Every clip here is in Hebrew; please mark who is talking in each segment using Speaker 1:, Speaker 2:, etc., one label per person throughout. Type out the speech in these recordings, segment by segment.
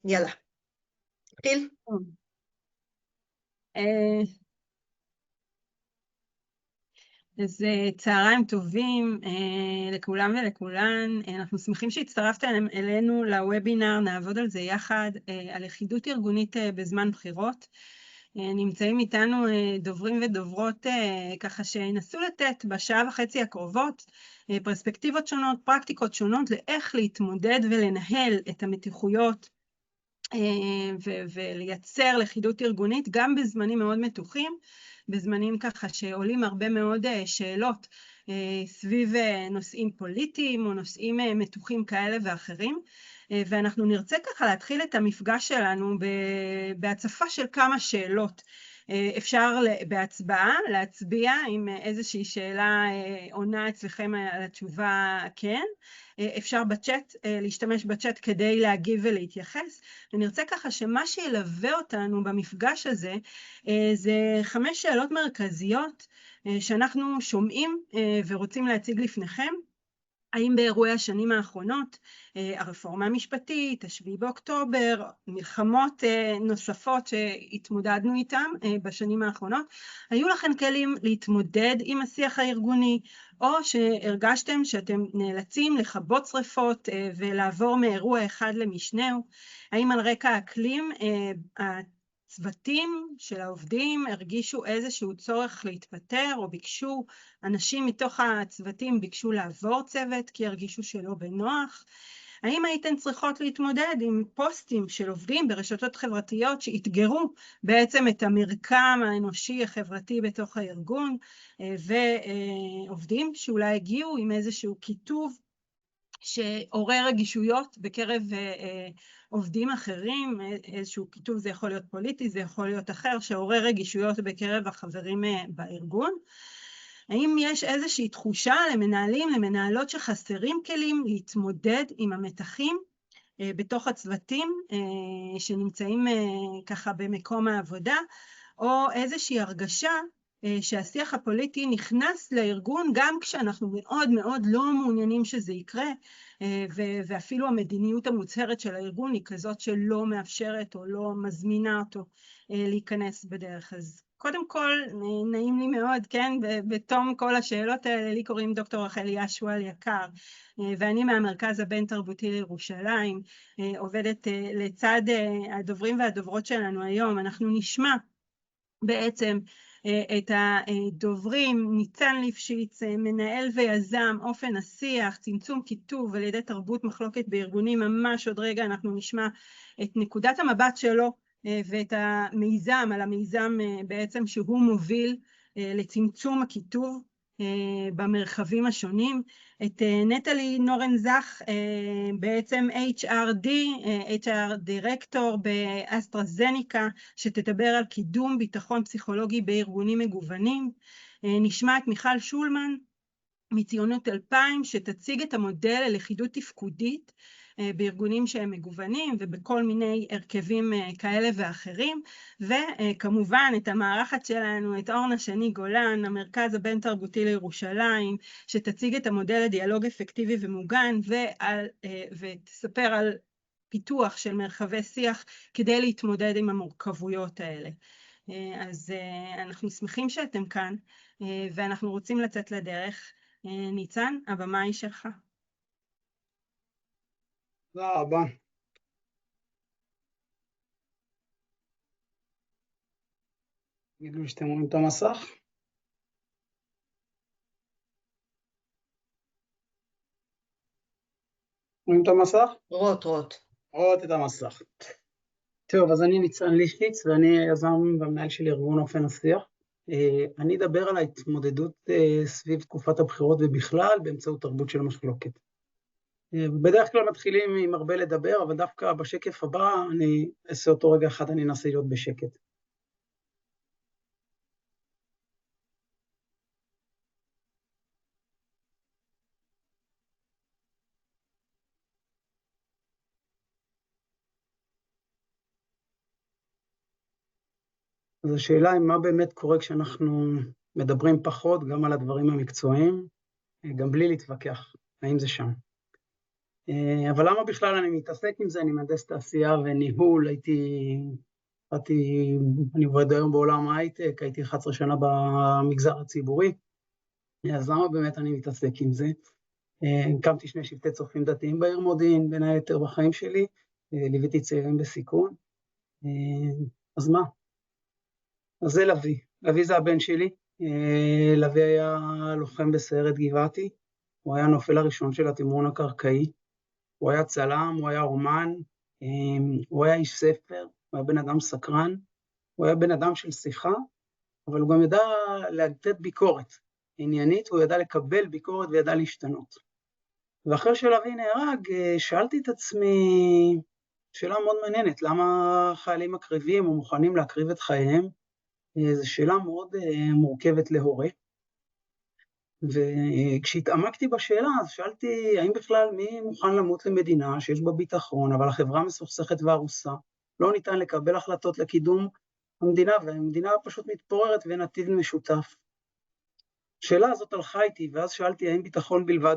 Speaker 1: יאללה, תתחיל.
Speaker 2: טוב. אה, אז צהריים טובים לכולם ולכולן. אנחנו שמחים שהצטרפתם אלינו לוובינר, נעבוד על זה יחד, על לכידות ארגונית בזמן בחירות. נמצאים איתנו דוברים ודוברות ככה שינסו לתת בשעה וחצי הקרובות פרספקטיבות שונות, פרקטיקות שונות לאיך להתמודד ולנהל את המתיחויות ולייצר לכידות ארגונית גם בזמנים מאוד מתוחים, בזמנים ככה שעולים הרבה מאוד שאלות סביב נושאים פוליטיים או נושאים מתוחים כאלה ואחרים, ואנחנו נרצה ככה להתחיל את המפגש שלנו בהצפה של כמה שאלות. אפשר בהצבעה להצביע עם איזושהי שאלה עונה אצלכם על התשובה כן, אפשר בצ'אט, להשתמש בצ'אט כדי להגיב ולהתייחס. ונרצה ככה שמה שילווה אותנו במפגש הזה זה 5 שאלות מרכזיות שאנחנו שומעים ורוצים להציג לפניכם. האם באירועי השנים האחרונות, הרפורמה המשפטית, השביעי באוקטובר, מלחמות נוספות שהתמודדנו איתם בשנים האחרונות, היו לכם כלים להתמודד עם השיח הארגוני, או שהרגשתם שאתם נאלצים לכבות שריפות ולעבור מאירוע אחד למשנהו? האם על רקע האקלים הצוותים של העובדים הרגישו איזשהו צורך להתפטר, או ביקשו, אנשים מתוך הצוותים ביקשו לעבור צוות כי הרגישו שלא בנוח? האם הייתן צריכות להתמודד עם פוסטים של עובדים ברשתות חברתיות שהתגרו בעצם את המרקם האנושי החברתי בתוך הארגון, ועובדים שאולי הגיעו עם איזשהו כיתוב שעורר רגישויות בקרב עובדים אחרים, איזשהו כיתוב, זה יכול להיות פוליטי, זה יכול להיות אחר, שעורר רגישויות בקרב החברים בארגון? האם יש איזושהי תחושה למנהלים, למנהלות שחסרים כלים להתמודד עם המתחים בתוך הצוותים שנמצאים ככה במקום העבודה, או איזושהי הרגשה שהשיח הפוליטי נכנס לארגון גם כשאנחנו מאוד מאוד לא מעוניינים שזה יקרה, ואפילו המדיניות המוצהרת של הארגון היא כזאת שלא מאפשרת או לא מזמינה אותו להיכנס בדרך. אז קודם כל, נעים לי מאוד, כן, בתום כל השאלות האלה, לי קוראים דוקטור רחלי ישואל יקר, ואני מהמרכז הבין תרבותי לירושלים, עובדת לצד הדוברים והדוברות שלנו היום. אנחנו נשמע בעצם את הדוברים, ניצן ליפשיץ, מנהל ויזם אופן השיח, צמצום כיתוב על ידי תרבות מחלוקת בארגונים. ממש עוד רגע אנחנו נשמע את נקודת המבט שלו ואת המיזם, על המיזם בעצם שהוא מוביל לצמצום הכיתוב במרחבים השונים. את נטלי נורנזך, בעצם HR דירקטור באסטרזניקה, שתדבר על קידום ביטחון פסיכולוגי בארגונים מגוונים. נשמע את מיכל שולמן מציונות 2000, שתציג את המודל ללכידות תפקודית בארגונים שהם מגוונים ובכל מיני הרכבים כאלה ואחרים. וכמובן את המערכת שלנו, את אורנה שני גולן, המרכז הבין תרבותי לירושלים, שתציג את המודל לדיאלוג אפקטיבי ומוגן ותספר על פיתוח של מרחבי שיח כדי להתמודד עם המורכבויות האלה. אז אנחנו שמחים שאתם כאן ואנחנו רוצים לצאת לדרך. ניצן, הבמה היא שלך.
Speaker 3: תודה רבה. תגידו לי שאתם רואים את המסך? רואים את המסך?
Speaker 1: רואות.
Speaker 3: רואות את המסך. טוב, אז אני ניצן ליפשיץ, ואני היזם והמנהל של ארגון אופן השיח. אני אדבר על ההתמודדות סביב תקופת הבחירות ובכלל באמצעות תרבות של מחלוקת. בדרך כלל מתחילים עם הרבה לדבר, אבל דווקא בשקף הבא אני אעשה אותו רגע אחד, אני אנסה להיות בשקט. אז השאלה היא מה באמת קורה כשאנחנו מדברים פחות גם על הדברים המקצועיים, גם בלי להתווכח, האם זה שם. אבל למה בכלל אני מתעסק עם זה? אני מהנדס תעשייה וניהול, אני עובד היום בעולם ההייטק, הייתי 11 שנה במגזר הציבורי, אז למה באמת אני מתעסק עם זה? הקמתי 2 שבטי צופים דתיים בעיר מודיעין, בין היתר בחיים שלי, ליוויתי צעירים בסיכון, אז מה? אז זה לוי זה הבן שלי, לוי היה לוחם בסיירת גבעתי, הוא היה הנופל הראשון של התמרון הקרקעי, הוא היה צלם, הוא היה אומן, הוא היה איש ספר, הוא היה בן אדם סקרן, הוא היה בן אדם של שיחה, אבל הוא גם ידע לתת ביקורת עניינית, הוא ידע לקבל ביקורת וידע להשתנות. ואחרי שלוי נהרג, שאלתי את עצמי שאלה מאוד מעניינת, למה חיילים מקריבים או מוכנים להקריב את חייהם? זו שאלה מאוד מורכבת להורה. וכשהתעמקתי בשאלה, אז שאלתי, האם בכלל מי מוכן למות למדינה שיש בה ביטחון, אבל החברה מסוכסכת והרוסה, לא ניתן לקבל החלטות לקידום המדינה, והמדינה פשוט מתפוררת ואין עתיד משותף. השאלה הזאת הלכה איתי, ואז שאלתי, האם ביטחון בלבד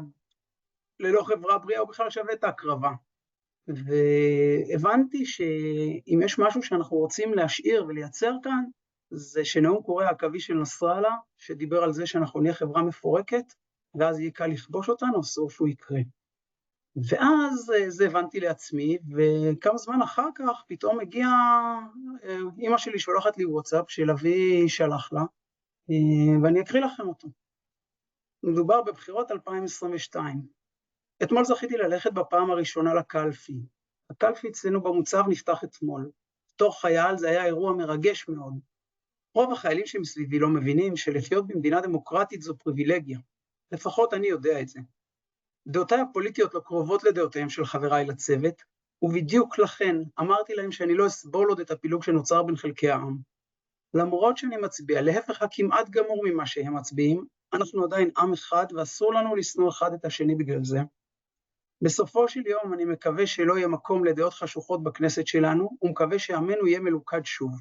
Speaker 3: ללא חברה בריאה הוא בכלל שווה את ההקרבה? והבנתי שאם יש משהו שאנחנו רוצים להשאיר ולייצר כאן, זה שנאום קוריאה העכבי של נסראללה, שדיבר על זה שאנחנו נהיה חברה מפורקת, ואז יהיה קל לכבוש אותנו, אסור שהוא יקרה. ואז זה הבנתי לעצמי, וכמה זמן אחר כך פתאום הגיעה, אמא שלי שולחת לי וואטסאפ שלוי שלח לה, ואני אקריא לכם אותו. מדובר בבחירות 2022. אתמול זכיתי ללכת בפעם הראשונה לקלפי. הקלפי אצלנו במוצב נפתח אתמול. בתור חייל זה היה אירוע מרגש מאוד. רוב החיילים שמסביבי לא מבינים שלחיות במדינה דמוקרטית זו פריבילגיה. לפחות אני יודע את זה. דעותיי הפוליטיות לא קרובות לדעותיהם של חבריי לצוות, ובדיוק לכן אמרתי להם שאני לא אסבול עוד את הפילוג שנוצר בין חלקי העם. למרות שאני מצביע להפך הכמעט גמור ממה שהם מצביעים, אנחנו עדיין עם אחד ואסור לנו לשנוא אחד את השני בגלל זה. בסופו של יום אני מקווה שלא יהיה מקום לדעות חשוכות בכנסת שלנו, ומקווה שעמנו יהיה מלוכד שוב.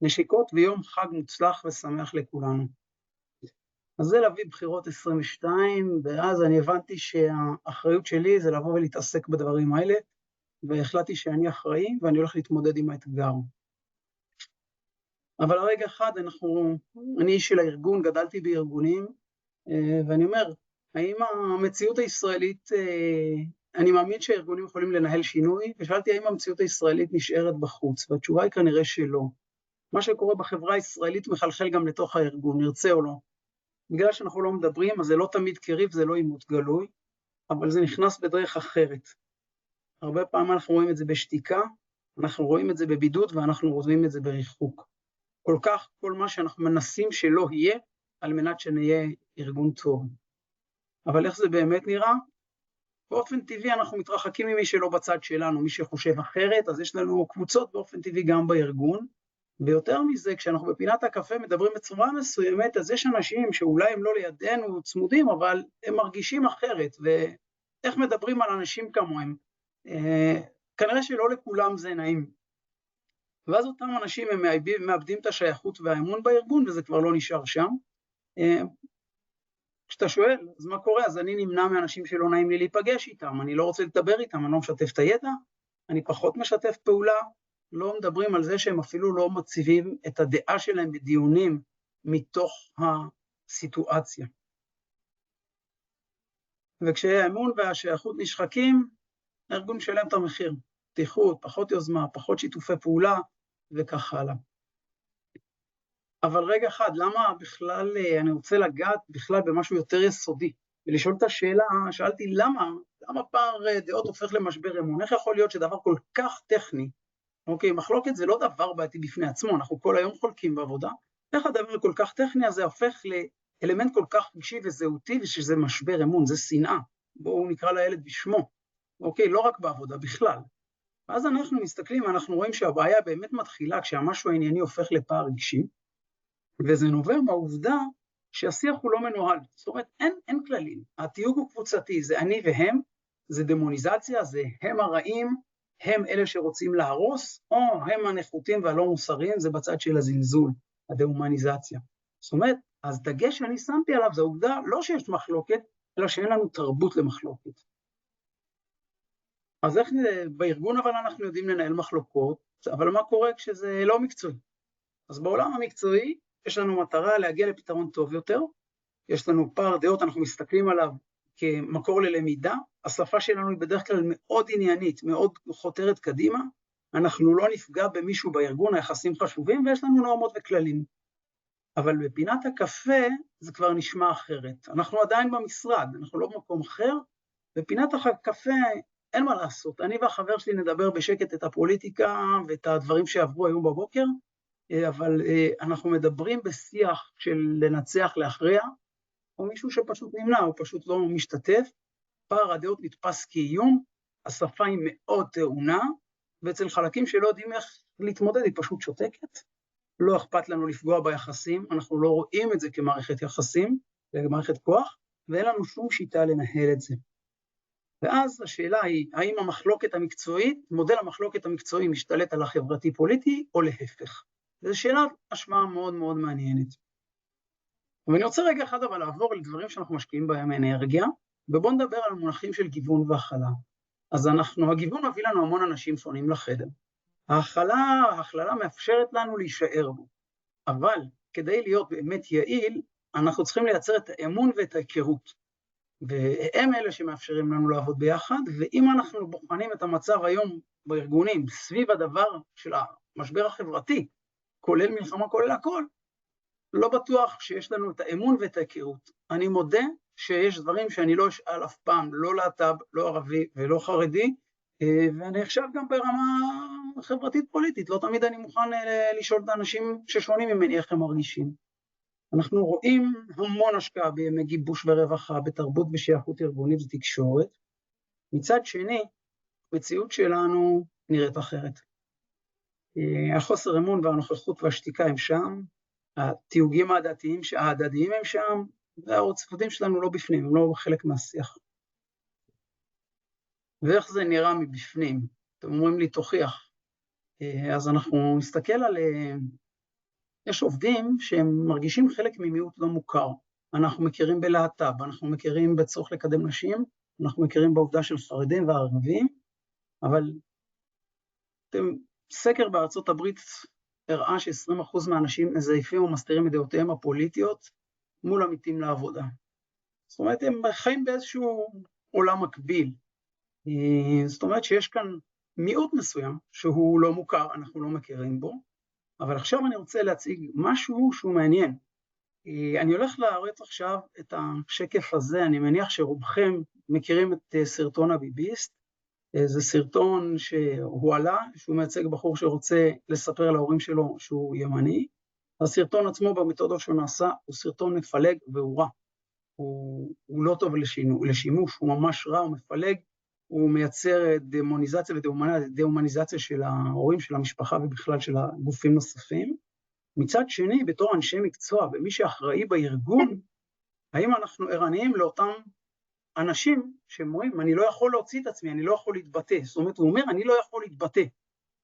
Speaker 3: נשיקות ויום חג מוצלח ושמח לכולנו. אז זה להביא בחירות 22, ואז אני הבנתי שהאחריות שלי זה לבוא ולהתעסק בדברים האלה, והחלטתי שאני אחראי ואני הולך להתמודד עם האתגר. אבל רגע אחד, אני איש של הארגון, גדלתי בארגונים, ואני אומר, האם המציאות הישראלית, אני מאמין שהארגונים יכולים לנהל שינוי, ושאלתי האם המציאות הישראלית נשארת בחוץ, והתשובה היא כנראה שלא. מה שקורה בחברה הישראלית מחלחל גם לתוך הארגון, נרצה או לא. בגלל שאנחנו לא מדברים, אז זה לא תמיד קריב, זה לא עימות גלוי, אבל זה נכנס בדרך אחרת. הרבה פעמים אנחנו רואים את זה בשתיקה, אנחנו רואים את זה בבידוד, ואנחנו רואים את זה בריחוק. כל מה שאנחנו מנסים שלא יהיה, על מנת שנהיה ארגון טוב. אבל איך זה באמת נראה? באופן טבעי אנחנו מתרחקים ממי שלא בצד שלנו, מי שחושב אחרת, אז יש לנו קבוצות באופן טבעי גם בארגון, ויותר מזה, כשאנחנו בפינת הקפה מדברים בצורה מסוימת, אז יש אנשים שאולי הם לא לידינו צמודים, אבל הם מרגישים אחרת, ואיך מדברים על אנשים כמוהם? כנראה שלא לכולם זה נעים. ואז אותם אנשים הם מאבדים את השייכות והאמון בארגון, וזה כבר לא נשאר שם. כשאתה שואל, אז מה קורה? אז אני נמנע מאנשים שלא נעים לי להיפגש איתם, אני לא רוצה לדבר איתם, אני לא משתף את הידע, אני פחות משתף פעולה, לא מדברים על זה שהם אפילו לא מציבים את הדעה שלהם בדיונים מתוך הסיטואציה. וכשהאמון והשייכות נשחקים, הארגון שלם את המחיר, פתיחות, פחות יוזמה, פחות שיתופי פעולה וכך הלאה. אבל רגע אחד, למה בכלל, אני רוצה לגעת בכלל במשהו יותר יסודי, ולשאול את השאלה, שאלתי למה פער דעות הופך למשבר אמון? איך יכול להיות שדבר כל כך טכני, אוקיי, מחלוקת זה לא דבר בעייתי בפני עצמו, אנחנו כל היום חולקים בעבודה, איך הדבר כל כך טכני הזה הופך לאלמנט כל כך רגשי וזהותי, ושזה משבר אמון, זה שנאה, בואו נקרא לילד בשמו, אוקיי, לא רק בעבודה, בכלל. ואז אנחנו מסתכלים, אנחנו רואים שהבעיה באמת מתחילה, כשהמשהו הענייני הופך לפער רגשי, וזה נובע מהעובדה שהשיח הוא לא מנוהל, זאת אומרת, אין כללים, התיוג הוא קבוצתי, זה אני והם, זה דמוניזציה, זה הם הרעים, הם אלה שרוצים להרוס, או הם הנחותים והלא מוסריים, זה בצד של הזלזול, הדהומניזציה. זאת אומרת, אז דגש שאני שמתי עליו, זה העובדה לא שיש מחלוקת, אלא שאין לנו תרבות למחלוקת. אז איך בארגון אבל אנחנו יודעים לנהל מחלוקות, אבל מה קורה כשזה לא מקצועי? אז בעולם המקצועי יש לנו מטרה להגיע לפתרון טוב יותר, יש לנו פער דעות, אנחנו מסתכלים עליו כמקור ללמידה, השפה שלנו היא בדרך כלל מאוד עניינית, מאוד חותרת קדימה, אנחנו לא נפגע במישהו בארגון, היחסים חשובים, ויש לנו נורמות וכללים. אבל בפינת הקפה זה כבר נשמע אחרת. אנחנו עדיין במשרד, אנחנו לא במקום אחר, בפינת הקפה אין מה לעשות. אני והחבר שלי נדבר בשקט את הפוליטיקה ואת הדברים שעברו היום בבוקר, אבל אנחנו מדברים בשיח של לנצח להכריע, או מישהו שפשוט נמנע, הוא פשוט לא משתתף, פער הדעות נתפס כאיום, השפה היא מאוד טעונה, ואצל חלקים שלא יודעים איך להתמודד, היא פשוט שותקת, לא אכפת לנו לפגוע ביחסים, אנחנו לא רואים את זה כמערכת יחסים, כמערכת כוח, ואין לנו שום שיטה לנהל את זה. ואז השאלה היא, האם המחלוקת המקצועית, מודל המחלוקת המקצועי משתלט על החברתי-פוליטי, או להפך? וזו שאלה השוואה מאוד מאוד מעניינת. ואני רוצה רגע אחד אבל לעבור לדברים שאנחנו משקיעים בהם אנרגיה, ובואו נדבר על מונחים של גיוון והכלה. אז הגיוון מביא לנו המון אנשים שונים לחדר. ההכללה מאפשרת לנו להישאר בו, אבל כדי להיות באמת יעיל, אנחנו צריכים לייצר את האמון ואת ההיכרות, והם אלה שמאפשרים לנו לעבוד ביחד, ואם אנחנו בוחנים את המצב היום בארגונים, סביב הדבר של המשבר החברתי, כולל מלחמה, כולל הכל, לא בטוח שיש לנו את האמון ואת ההיכרות. אני מודה שיש דברים שאני לא אשאל אף פעם, לא להט"ב, לא ערבי ולא חרדי, ואני עכשיו גם ברמה חברתית-פוליטית, לא תמיד אני מוכן לשאול את האנשים ששונים ממני איך הם מרגישים. אנחנו רואים המון השקעה בימי גיבוש ורווחה, בתרבות ושייכות ארגונית ותקשורת. מצד שני, המציאות שלנו נראית אחרת. החוסר אמון והנוכחות והשתיקה הם שם, התיוגים ההדדיים הם שם, והעוצפותים שלנו לא בפנים, הם לא חלק מהשיח. ואיך זה נראה מבפנים? אתם אומרים לי, תוכיח. אז אנחנו נסתכל על... יש עובדים שהם מרגישים חלק ממיעוט לא מוכר. אנחנו מכירים בלהט"ב, אנחנו מכירים בצורך לקדם נשים, אנחנו מכירים בעובדה של חרדים וערבים, אבל סקר בארצות הברית הראה ש20% מהאנשים מזייפים או מסתירים את דעותיהם הפוליטיות מול עמיתים לעבודה. זאת אומרת, הם חיים באיזשהו עולם מקביל. זאת אומרת שיש כאן מיעוט מסוים שהוא לא מוכר, אנחנו לא מכירים בו, אבל עכשיו אני רוצה להציג משהו שהוא מעניין. אני הולך להראות עכשיו את השקף הזה, אני מניח שרובכם מכירים את סרטון הביביסט, זה סרטון שהוא עלה, שהוא מייצג בחור שרוצה לספר להורים שלו שהוא ימני, הסרטון עצמו במתודות שהוא נעשה הוא סרטון מפלג והוא רע, הוא לא טוב לשימוש, הוא ממש רע, הוא מפלג, הוא מייצר דמוניזציה ודה-הומניזציה של ההורים, של המשפחה ובכלל של הגופים נוספים. מצד שני, בתור אנשי מקצוע ומי שאחראי בארגון, האם אנחנו ערניים לאותם אנשים שאומרים, אני לא יכול להוציא את עצמי, אני לא יכול להתבטא. זאת אומרת, הוא אומר, אני לא יכול להתבטא.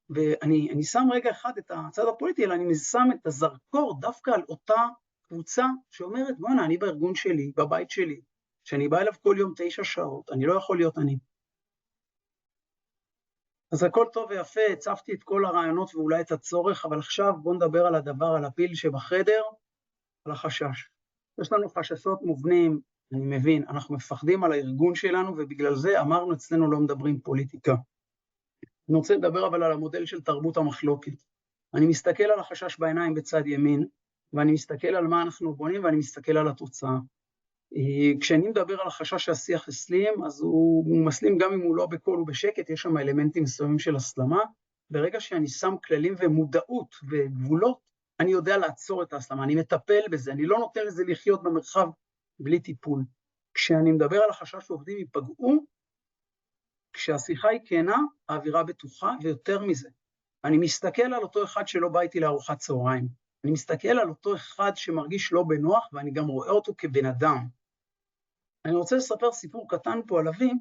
Speaker 3: ואני שם רגע אחד את הצד הפוליטי, אלא אני שם את הזרקור דווקא על אותה קבוצה שאומרת, בוא'נה, אני בארגון שלי, בבית שלי, שאני בא אליו כל יום 9 שעות, אני לא יכול להיות אני. אז הכל טוב ויפה, הצפתי את כל הרעיונות ואולי את הצורך, אבל עכשיו בואו נדבר על הדבר, על הפיל שבחדר, על החשש. יש לנו חששות מובנים, אני מבין, אנחנו מפחדים על הארגון שלנו, ובגלל זה אמרנו אצלנו לא מדברים פוליטיקה. אני רוצה לדבר אבל על המודל של תרבות המחלוקת. אני מסתכל על החשש בעיניים בצד ימין, ואני מסתכל על מה אנחנו בונים, ואני מסתכל על התוצאה. כשאני מדבר על החשש שהשיח הסלים, אז הוא מסלים גם אם הוא לא בקול ובשקט, יש שם אלמנטים מסוימים של הסלמה. ברגע שאני שם כללים ומודעות וגבולות, אני יודע לעצור את ההסלמה, אני מטפל בזה, אני לא נותן לזה לחיות במרחב בלי טיפול. כשאני מדבר על החשש שעובדים ייפגעו, כשהשיחה היא כנה, האווירה בטוחה, ויותר מזה. אני מסתכל על אותו אחד שלא בא איתי לארוחת צהריים. אני מסתכל על אותו אחד שמרגיש לא בנוח, ואני גם רואה אותו כבן אדם. אני רוצה לספר סיפור קטן פה על אבי,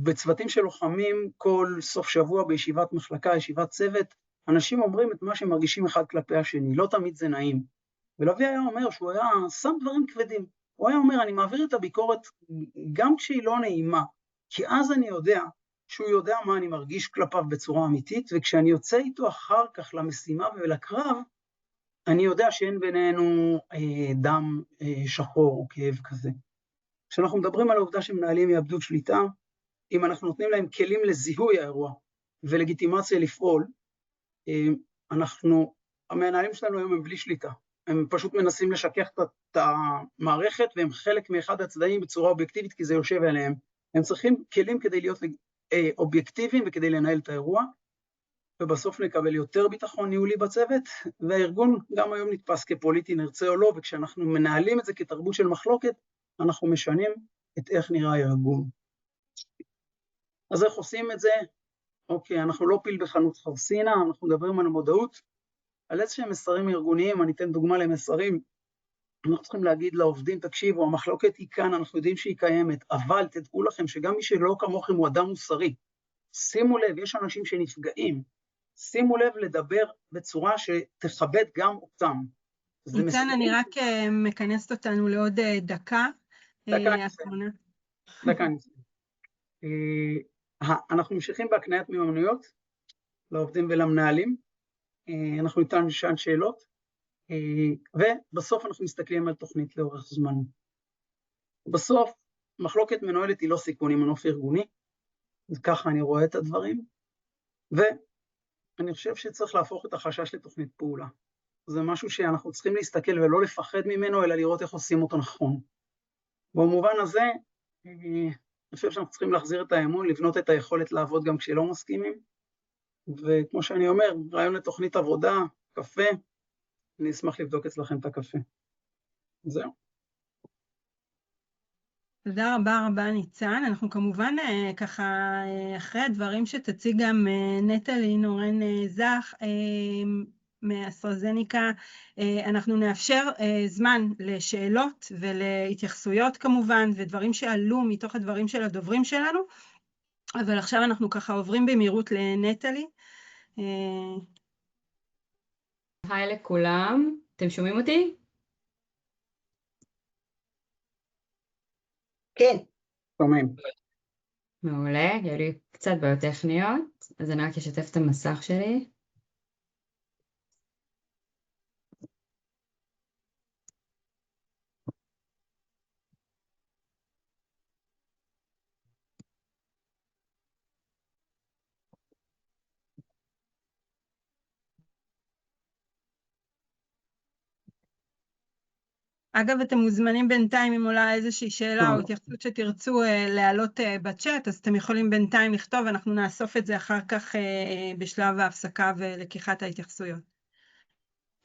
Speaker 3: בצוותים של לוחמים, כל סוף שבוע בישיבת מחלקה, ישיבת צוות, אנשים אומרים את מה שהם מרגישים אחד כלפי השני, לא תמיד זה נעים. ולאבי היה אומר שהוא היה שם דברים כבדים. הוא היה אומר, אני מעביר את הביקורת גם כשהיא לא נעימה, כי אז אני יודע שהוא יודע מה אני מרגיש כלפיו בצורה אמיתית, וכשאני יוצא איתו אחר כך למשימה ולקרב, אני יודע שאין בינינו דם שחור או כאב כזה. כשאנחנו מדברים על העובדה שמנהלים יאבדו שליטה, אם אנחנו נותנים להם כלים לזיהוי האירוע ולגיטימציה לפעול, המנהלים שלנו היום הם בלי שליטה. הם פשוט מנסים לשכך את המערכת, והם חלק מאחד הצדדים בצורה אובייקטיבית, כי זה יושב עליהם. הם צריכים כלים כדי להיות אובייקטיביים וכדי לנהל את האירוע, ובסוף נקבל יותר ביטחון ניהולי בצוות, והארגון גם היום נתפס כפוליטי, נרצה או לא, וכשאנחנו מנהלים את זה כתרבות של מחלוקת, אנחנו משנים את איך נראה הארגון. אז איך עושים את זה? אוקיי, אנחנו לא פיל בחנות חרסינה, אנחנו מדברים על המודעות, על איזשהם מסרים ארגוניים. אני אתן דוגמה למסרים. אנחנו צריכים להגיד לעובדים, תקשיבו, המחלוקת היא כאן, אנחנו יודעים שהיא קיימת, אבל תדעו לכם שגם מי שלא כמוכם הוא אדם מוסרי. שימו לב, יש אנשים שנפגעים. שימו לב לדבר בצורה שתכבד גם אותם.
Speaker 2: ניצן, אני רק מכנסת אותנו לעוד דקה.
Speaker 3: דקה ניצן. אנחנו ממשיכים בהקניית מיומנויות לעובדים ולמנהלים. אנחנו ניתן לשאול שאלות, ובסוף אנחנו מסתכלים על תוכנית לאורך זמן. בסוף, מחלוקת מנוהלת היא לא סיכון, היא מנוף ארגוני, וככה אני רואה את הדברים, ואני חושב שצריך להפוך את החשש לתוכנית פעולה. זה משהו שאנחנו צריכים להסתכל ולא לפחד ממנו, אלא לראות איך עושים אותו נכון. במובן הזה, אני חושב שאנחנו צריכים להחזיר את האמון, לבנות את היכולת לעבוד גם כשלא מסכימים, וכמו שאני אומר, רעיון לתוכנית עבודה, קפה, אני אשמח לבדוק אצלכם את הקפה. זהו.
Speaker 2: תודה רבה רבה ניצן. אנחנו כמובן ככה אחרי הדברים שתציג גם נטלי נורן זך מאסטרזניקה, אנחנו נאפשר זמן לשאלות ולהתייחסויות כמובן, ודברים שעלו מתוך הדברים של הדוברים שלנו, אבל עכשיו אנחנו ככה עוברים במהירות לנטלי.
Speaker 4: היי לכולם, אתם שומעים אותי?
Speaker 1: כן.
Speaker 3: שומעים.
Speaker 4: מעולה, היו לי קצת בעיות טכניות, אז אני רק אשתף את המסך שלי.
Speaker 2: אגב, אתם מוזמנים בינתיים אם עולה איזושהי שאלה או התייחסות שתרצו להעלות בצ'אט, אז אתם יכולים בינתיים לכתוב, אנחנו נאסוף את זה אחר כך בשלב ההפסקה ולקיחת ההתייחסויות.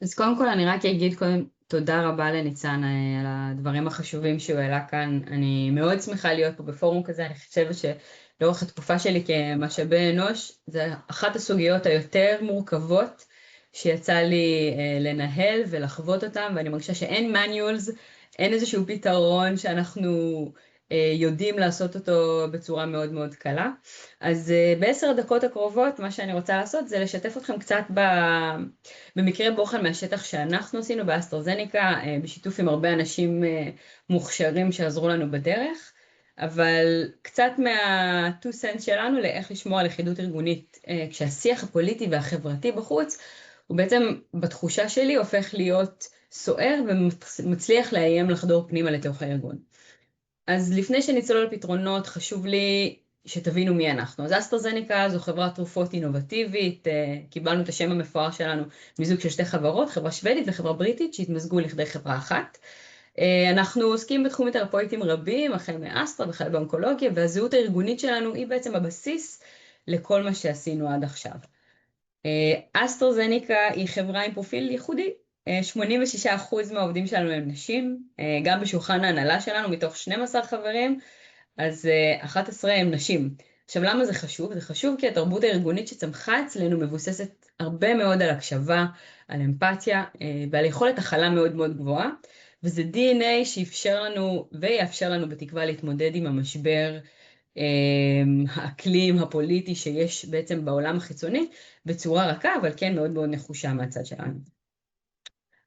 Speaker 2: אז
Speaker 4: קודם כל אני רק אגיד קודם תודה רבה לניצן על הדברים החשובים שהוא העלה כאן. אני מאוד שמחה להיות פה בפורום כזה, אני חושבת שלאורך התקופה שלי כמשאבי אנוש, זה אחת הסוגיות היותר מורכבות, שיצא לי לנהל ולחוות אותם, ואני מרגישה שאין manuals, אין איזשהו פתרון שאנחנו יודעים לעשות אותו בצורה מאוד מאוד קלה. אז ב10 הדקות הקרובות מה שאני רוצה לעשות זה לשתף אתכם קצת במקרה בוחן מהשטח שאנחנו עשינו באסטרזניקה, בשיתוף עם הרבה אנשים מוכשרים שעזרו לנו בדרך, אבל קצת מה-2 cents שלנו לאיך לשמור על לכידות ארגונית, כשהשיח הפוליטי והחברתי בחוץ, הוא בעצם בתחושה שלי הופך להיות סוער ומצליח לאיים לחדור פנימה לתוך הארגון. אז לפני שנצלול לפתרונות, חשוב לי שתבינו מי אנחנו. אז אסטרזניקה זו חברת תרופות אינובטיבית, קיבלנו את השם המפואר שלנו מזוג של 2 חברות, חברה שוודית וחברה בריטית שהתמזגו לכדי חברה אחת. אנחנו עוסקים בתחומים תרפויטיים רבים, החל מאסטרה וכן באונקולוגיה, והזהות הארגונית שלנו היא בעצם הבסיס לכל מה שעשינו עד עכשיו. אסטרזניקה היא חברה עם פרופיל ייחודי, 86% מהעובדים שלנו הם נשים, גם בשולחן ההנהלה שלנו מתוך 12 חברים, אז 11 הם נשים. עכשיו למה זה חשוב? זה חשוב כי התרבות הארגונית שצמחה אצלנו מבוססת הרבה מאוד על הקשבה, על אמפתיה ועל יכולת הכלה מאוד מאוד גבוהה, וזה DNA שאפשר לנו ויאפשר לנו בתקווה להתמודד עם המשבר האקלים הפוליטי שיש בעצם בעולם החיצוני בצורה רכה, אבל כן מאוד מאוד נחושה מהצד שלנו.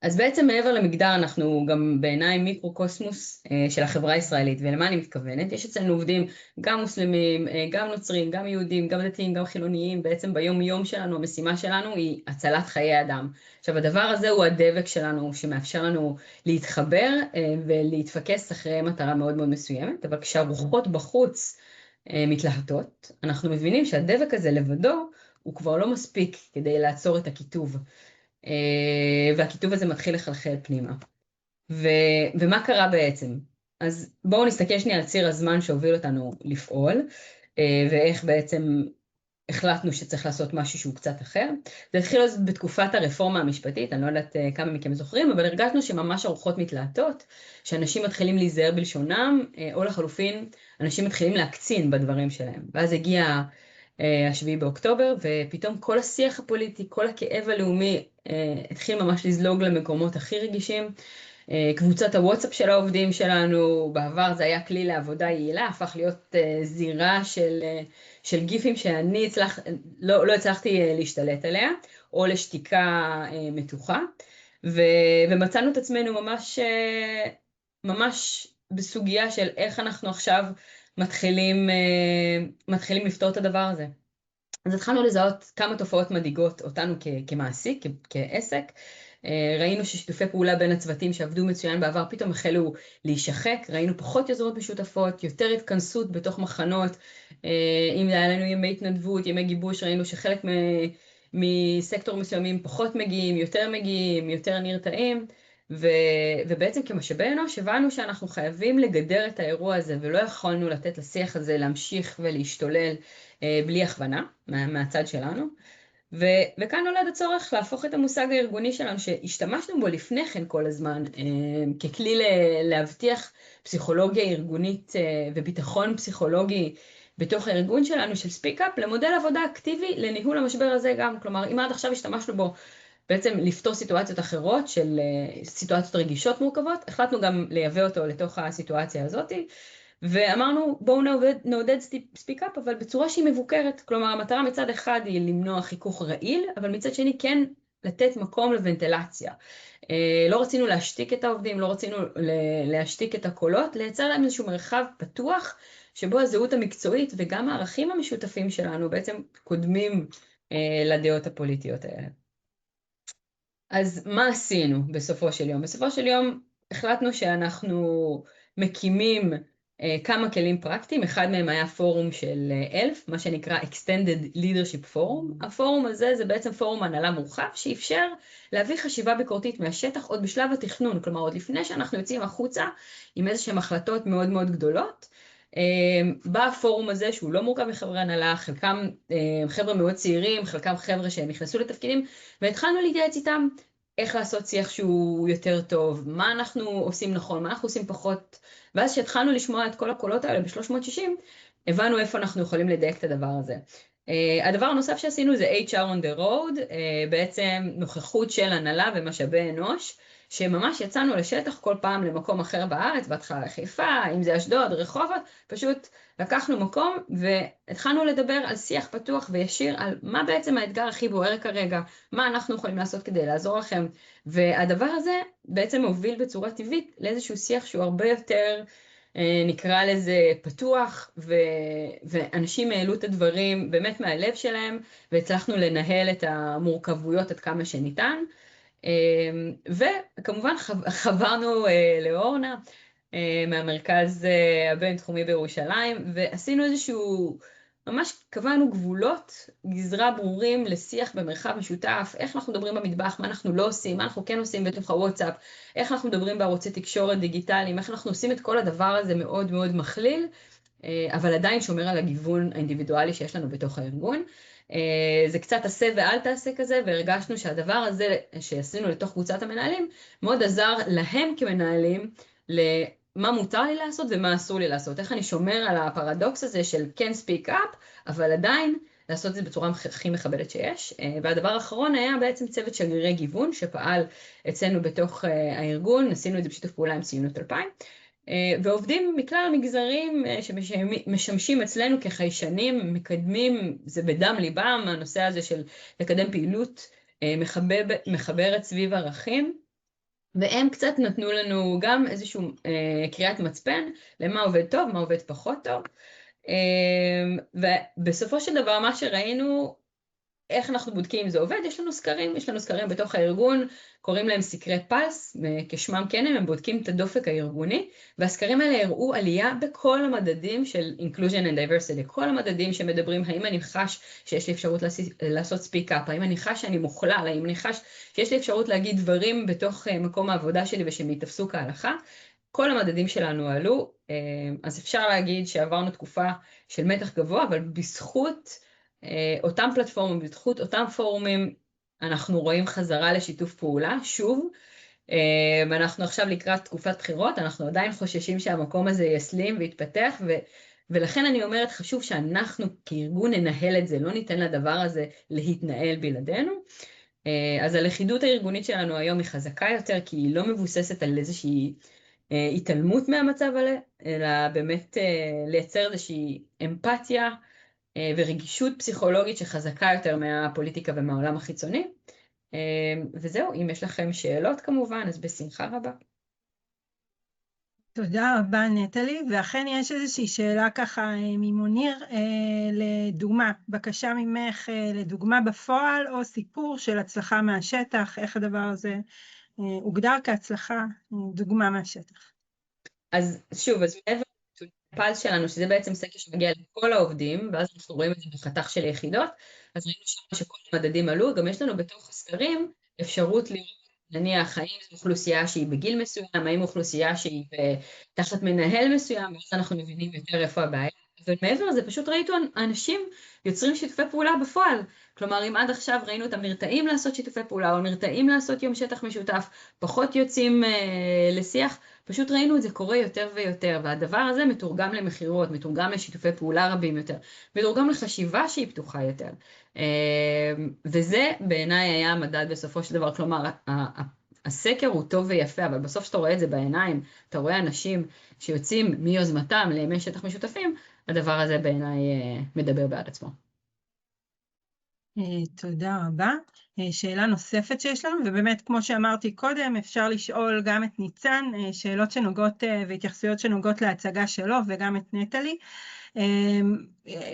Speaker 4: אז בעצם מעבר למגדר אנחנו גם בעיניי מיקרו-קוסמוס של החברה הישראלית, ולמה אני מתכוונת? יש אצלנו עובדים גם מוסלמים, גם נוצרים, גם יהודים, גם דתיים, גם חילוניים, בעצם ביום יום שלנו, המשימה שלנו היא הצלת חיי אדם. עכשיו הדבר הזה הוא הדבק שלנו, שמאפשר לנו להתחבר ולהתפקס אחרי מטרה מאוד מאוד מסוימת, אבל כשהרוחות בחוץ מתלהטות, אנחנו מבינים שהדבק הזה לבדו הוא כבר לא מספיק כדי לעצור את הכיתוב. והכיתוב הזה מתחיל לחלחל פנימה. ומה קרה בעצם? אז בואו נסתכל שנייה על ציר הזמן שהוביל אותנו לפעול, ואיך בעצם החלטנו שצריך לעשות משהו שהוא קצת אחר. זה התחיל אז בתקופת הרפורמה המשפטית, אני לא יודעת כמה מכם זוכרים, אבל הרגשנו שממש הרוחות מתלהטות, שאנשים מתחילים להיזהר בלשונם, או לחלופין, אנשים מתחילים להקצין בדברים שלהם. ואז הגיע השביעי באוקטובר, ופתאום כל השיח הפוליטי, כל הכאב הלאומי, התחיל ממש לזלוג למקומות הכי רגישים. קבוצת הוואטסאפ של העובדים שלנו, בעבר זה היה כלי לעבודה יעילה, הפך להיות זירה של גיפים שאני לא הצלחתי להשתלט עליה, או לשתיקה מתוחה, ומצאנו את עצמנו ממש בסוגיה של איך אנחנו עכשיו מתחילים לפתור את הדבר הזה. אז התחלנו לזהות כמה תופעות מדאיגות אותנו כמעסיק, כעסק. ראינו ששיתופי פעולה בין הצוותים שעבדו מצוין בעבר פתאום החלו להישחק, ראינו פחות יוזמות משותפות, יותר התכנסות בתוך מחנות, אם היה לנו ימי התנדבות, ימי גיבוש, ראינו שחלק מסקטור מסוימים פחות מגיעים, יותר נרתעים, ובעצם כמשאבי אנוש הבנו שאנחנו חייבים לגדר את האירוע הזה, ולא יכולנו לתת לשיח הזה להמשיך ולהשתולל בלי הכוונה מהצד שלנו. וכאן נולד הצורך להפוך את המושג הארגוני שלנו, שהשתמשנו בו לפני כן כל הזמן, ככלי להבטיח פסיכולוגיה ארגונית וביטחון פסיכולוגי בתוך הארגון שלנו של ספיק אפ, למודל עבודה אקטיבי לניהול המשבר הזה גם. כלומר, אם עד עכשיו השתמשנו בו בעצם לפתור סיטואציות אחרות של סיטואציות רגישות מורכבות, החלטנו גם לייבא אותו לתוך הסיטואציה הזאת, ואמרנו בואו נעודד ספיק אפ, אבל בצורה שהיא מבוקרת. כלומר, המטרה מצד אחד היא למנוע חיכוך רעיל, אבל מצד שני כן לתת מקום לוונטילציה. לא רצינו להשתיק את העובדים, לא רצינו להשתיק את הקולות, לייצר להם איזשהו מרחב פתוח, שבו הזהות המקצועית וגם הערכים המשותפים שלנו בעצם קודמים לדעות הפוליטיות האלה. אז מה עשינו בסופו של יום? בסופו של יום החלטנו שאנחנו מקימים כמה כלים פרקטיים. אחד מהם היה פורום של אלף, מה שנקרא Extended Leadership Forum. הפורום הזה זה בעצם פורום הנהלה מורחב, שאפשר להביא חשיבה ביקורתית מהשטח עוד בשלב התכנון, כלומר עוד לפני שאנחנו יוצאים החוצה עם איזושהי החלטות מאוד מאוד גדולות. בפורום הזה שהוא לא מורכב מחברי הנהלה, חלקם חבר'ה מאוד צעירים, חלקם חבר'ה שנכנסו לתפקידים, והתחלנו להתייעץ איתם איך לעשות שיח שהוא יותר טוב, מה אנחנו עושים נכון, מה אנחנו עושים פחות, ואז שהתחלנו לשמוע את כל הקולות האלה ב-360, הבנו איפה אנחנו יכולים לדייק את הדבר הזה. הדבר הנוסף שעשינו זה HR on the road, בעצם נוכחות של הנהלה ומשאבי אנוש, שממש יצאנו לשטח כל פעם למקום אחר בארץ, בהתחלה חיפה, אם זה אשדוד, רחובות, פשוט לקחנו מקום והתחלנו לדבר על שיח פתוח וישיר, על מה בעצם האתגר הכי בוער כרגע, מה אנחנו יכולים לעשות כדי לעזור לכם, והדבר הזה בעצם מוביל בצורה טבעית לאיזשהו שיח שהוא הרבה יותר, נקרא לזה פתוח, ואנשים העלו את הדברים באמת מהלב שלהם, והצלחנו לנהל את המורכבויות עד כמה שניתן, וכמובן חברנו לאורנה מהמרכז הבינתחומי בירושלים, ועשינו איזשהו, ממש קבענו גבולות, גזרה ברורים לשיח במרחב משותף, איך אנחנו מדברים במטבח, מה אנחנו לא עושים, מה אנחנו כן עושים בתוך הוואטסאפ, איך אנחנו מדברים בערוצי תקשורת דיגיטליים, איך אנחנו עושים את כל הדבר הזה מאוד מאוד מכליל, אבל עדיין שומר על הגיוון האינדיבידואלי שיש לנו בתוך הארגון. זה קצת עשה ואל תעשה כזה, והרגשנו שהדבר הזה שעשינו לתוך קבוצת המנהלים, מאוד עזר להם כמנהלים, למה מותר לי לעשות ומה אסור לי לעשות. איך אני שומר על הפרדוקס הזה של כן speak up, אבל עדיין לעשות את זה בצורה הכי מכבדת שיש. והדבר האחרון היה בעצם צוות שגרירי גיוון, שפעל אצלנו בתוך הארגון, עשינו את זה בשיתוף פעולה עם ציונות 2000, ועובדים מכלל המגזרים שמשמשים אצלנו כחיישנים, מקדמים, זה בדם ליבם, הנושא הזה של לקדם פעילות מחברת סביב ערכים, והם קצת נתנו לנו גם איזשהו קריאת מצפן למה עובד טוב, מה עובד פחות טוב. ובסופו של דבר מה שראינו, איך אנחנו בודקים אם זה עובד, יש לנו סקרים בתוך הארגון, קוראים להם סקרי פלס, כשמם כן הם בודקים את הדופק הארגוני, והסקרים האלה הראו עלייה בכל המדדים של Inclusion and Diversity, כל המדדים שמדברים, האם אני חש שיש לי אפשרות לעשות ספיק-אפ, האם אני חש שאני מוכלל, האם אני חש שיש לי אפשרות להגיד דברים בתוך מקום העבודה שלי ושהם יתפסו כהלכה, כל המדדים שלנו עלו, אז אפשר להגיד שעברנו תקופה של מתח גבוה, אבל בזכות אותם פלטפורמים, בזכות אותם פורומים, אנחנו רואים חזרה לשיתוף פעולה, שוב, אנחנו עכשיו לקראת תקופת בחירות, אנחנו עדיין חוששים שהמקום הזה יסלים ויתפתח, ולכן אני אומרת, חשוב שאנחנו כארגון ננהל את זה, לא ניתן לדבר הזה להתנהל בלעדינו. אז הלכידות הארגונית שלנו היום היא חזקה יותר, כי היא לא מבוססת על איזושהי התעלמות מהמצב הזה, אלא באמת לייצר איזושהי אמפתיה ורגישות פסיכולוגית שחזקה יותר מהפוליטיקה ומהעולם החיצוני. וזהו, אם יש לכם שאלות כמובן, אז בשמחה רבה.
Speaker 2: תודה רבה נטלי, ואכן יש איזושהי שאלה ככה ממוניר, לדוגמה, בקשה ממך לדוגמה בפועל או סיפור של הצלחה מהשטח, איך הדבר הזה הוגדר כהצלחה, דוגמה מהשטח.
Speaker 4: אז שוב, אז מעבר לפלס שלנו, שזה בעצם סקר שמגיע לכל העובדים, ואז אנחנו רואים את זה בחתך של יחידות, אז ראינו שם שכל המדדים עלו, גם יש לנו בתוך הסקרים אפשרות לראות, נניח, האם זו אוכלוסייה שהיא בגיל מסוים, האם אוכלוסייה שהיא תחת מנהל מסוים, ואז אנחנו מבינים יותר איפה הבעיה. אבל מעבר לזה, פשוט ראיתו אנשים יוצרים שיתופי פעולה בפועל. כלומר, אם עד עכשיו ראינו אותם נרתעים לעשות שיתופי פעולה, או נרתעים לעשות יום שטח משותף, פחות יוצאים לשיח, פשוט ראינו את זה קורה יותר ויותר, והדבר הזה מתורגם למחירות, מתורגם לשיתופי פעולה רבים יותר, מתורגם לחשיבה שהיא פתוחה יותר. וזה בעיניי היה המדד בסופו של דבר, כלומר, הסקר הוא טוב ויפה, אבל בסוף שאתה רואה את זה בעיניים, אתה רואה אנשים שיוצאים מיוזמתם לימי שטח משותפים, הדבר הזה בעיניי מדבר בעד עצמו.
Speaker 2: תודה רבה. שאלה נוספת שיש לנו, ובאמת כמו שאמרתי קודם, אפשר לשאול גם את ניצן, שאלות שנוגעות והתייחסויות שנוגעות להצגה שלו, וגם את נטלי.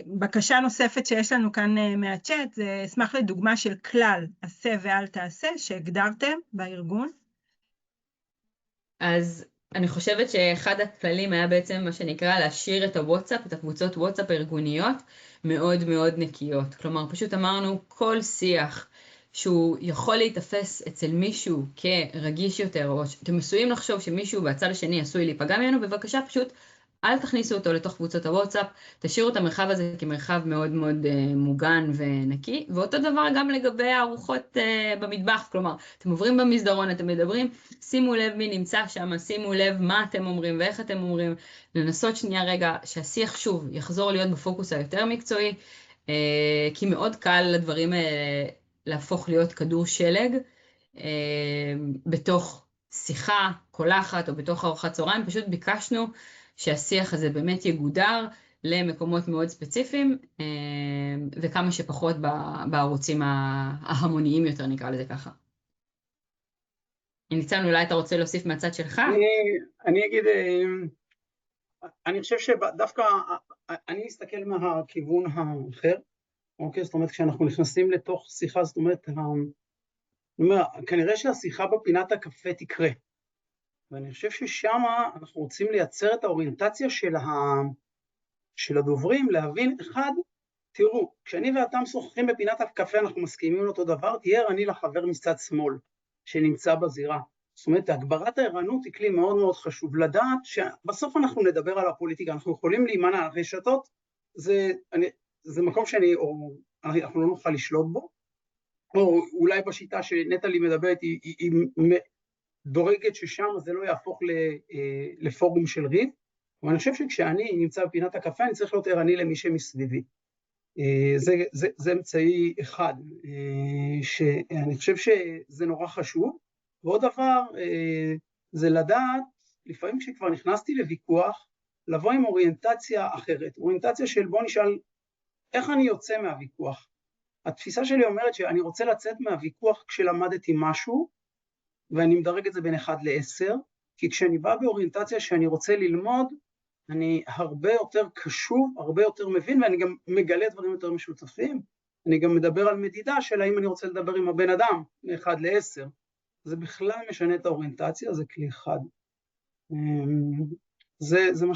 Speaker 2: בקשה נוספת שיש לנו כאן מהצ'אט, זה אשמח לדוגמה של כלל עשה ואל תעשה, שהגדרתם בארגון.
Speaker 4: אז אני חושבת שאחד הכללים היה בעצם מה שנקרא להשאיר את הוואטסאפ, את הקבוצות וואטסאפ הארגוניות מאוד מאוד נקיות. כלומר, פשוט אמרנו כל שיח שהוא יכול להתאפס אצל מישהו כרגיש יותר, או שאתם עשויים לחשוב שמישהו בצד השני עשוי להיפגע ממנו, בבקשה פשוט אל תכניסו אותו לתוך קבוצות הוואטסאפ, תשאירו את המרחב הזה כמרחב מאוד מאוד מוגן ונקי, ואותו דבר גם לגבי הארוחות במטבח, כלומר, אתם עוברים במסדרון, אתם מדברים, שימו לב מי נמצא שם, שימו לב מה אתם אומרים ואיך אתם אומרים, לנסות שנייה רגע שהשיח שוב יחזור להיות בפוקוס היותר מקצועי, כי מאוד קל לדברים להפוך להיות כדור שלג, בתוך שיחה קולחת או בתוך ארוחת צהריים, פשוט ביקשנו שהשיח הזה באמת יגודר למקומות מאוד ספציפיים, וכמה שפחות בערוצים ההמוניים יותר, נקרא לזה ככה. ניצן, אולי אתה רוצה להוסיף מהצד שלך?
Speaker 3: אני אגיד, אני חושב שדווקא, אני אסתכל מהכיוון האחר, אוקיי? זאת אומרת, כשאנחנו נכנסים לתוך שיחה, זאת אומרת, כנראה שהשיחה בפינת הקפה תקרה. ואני חושב ששם אנחנו רוצים לייצר את האוריינטציה של הדוברים, להבין, אחד, תראו, כשאני ואתם משוחחים בפינת הקפה, אנחנו מסכימים על אותו דבר, תהיה ערני לחבר מצד שמאל, שנמצא בזירה. זאת אומרת, הגברת הערנות היא כלי מאוד מאוד חשוב לדעת, שבסוף אנחנו נדבר על הפוליטיקה, אנחנו יכולים להימנע, הרשתות, זה מקום אנחנו לא נוכל לשלוט בו, או אולי בשיטה שנטלי מדברת, היא דורגת ששם זה לא יהפוך לפורום של ריב, אבל אני חושב שכשאני נמצא בפינת הקפה, אני צריך להיות ערני למי שמסביבי. זה אמצעי אחד, שאני חושב שזה נורא חשוב. ועוד דבר, זה לדעת, לפעמים כשכבר נכנסתי לוויכוח, לבוא עם אוריינטציה אחרת, אוריינטציה של בוא נשאל, איך אני יוצא מהוויכוח? התפיסה שלי אומרת שאני רוצה לצאת מהוויכוח כשלמדתי משהו, ואני מדרג את זה בין 1 ל-10, כי כשאני בא באוריינטציה שאני רוצה ללמוד, אני הרבה יותר קשוב, הרבה יותר מבין, ואני גם מגלה דברים יותר משותפים. אני גם מדבר על מדידה של האם אני רוצה לדבר עם הבן אדם, מ-1 ל-10. זה בכלל משנה את האוריינטציה, זה כלי אחד. זה מה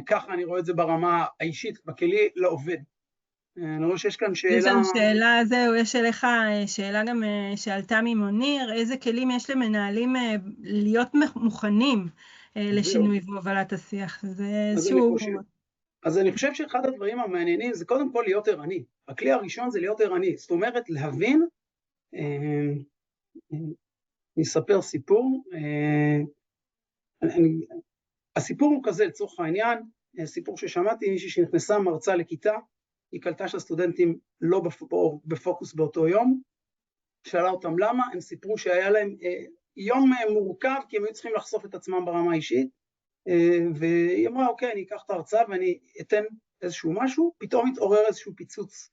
Speaker 3: ככה אני רואה את זה ברמה האישית, בכלי לעובד. אני רואה שיש כאן שאלה...
Speaker 2: יש לנו שאלה, זהו, יש אליך שאלה גם שעלתה ממוניר, איזה כלים יש למנהלים להיות מוכנים לשינוי והובלת השיח? זה איזשהו...
Speaker 3: אז אני חושב שאחד הדברים המעניינים זה קודם כל להיות ערני. הכלי הראשון זה להיות ערני, זאת אומרת להבין, אני אספר סיפור, הסיפור הוא כזה לצורך העניין, סיפור ששמעתי, מישהי שנכנסה מרצה לכיתה, היא קלטה שהסטודנטים לא בפוקוס באותו יום, שאלה אותם למה, הם סיפרו שהיה להם יום מורכב, כי הם היו צריכים לחשוף את עצמם ברמה האישית, והיא אמרה, אוקיי, אני אקח את ההרצאה ואני אתן איזשהו משהו, פתאום התעורר איזשהו פיצוץ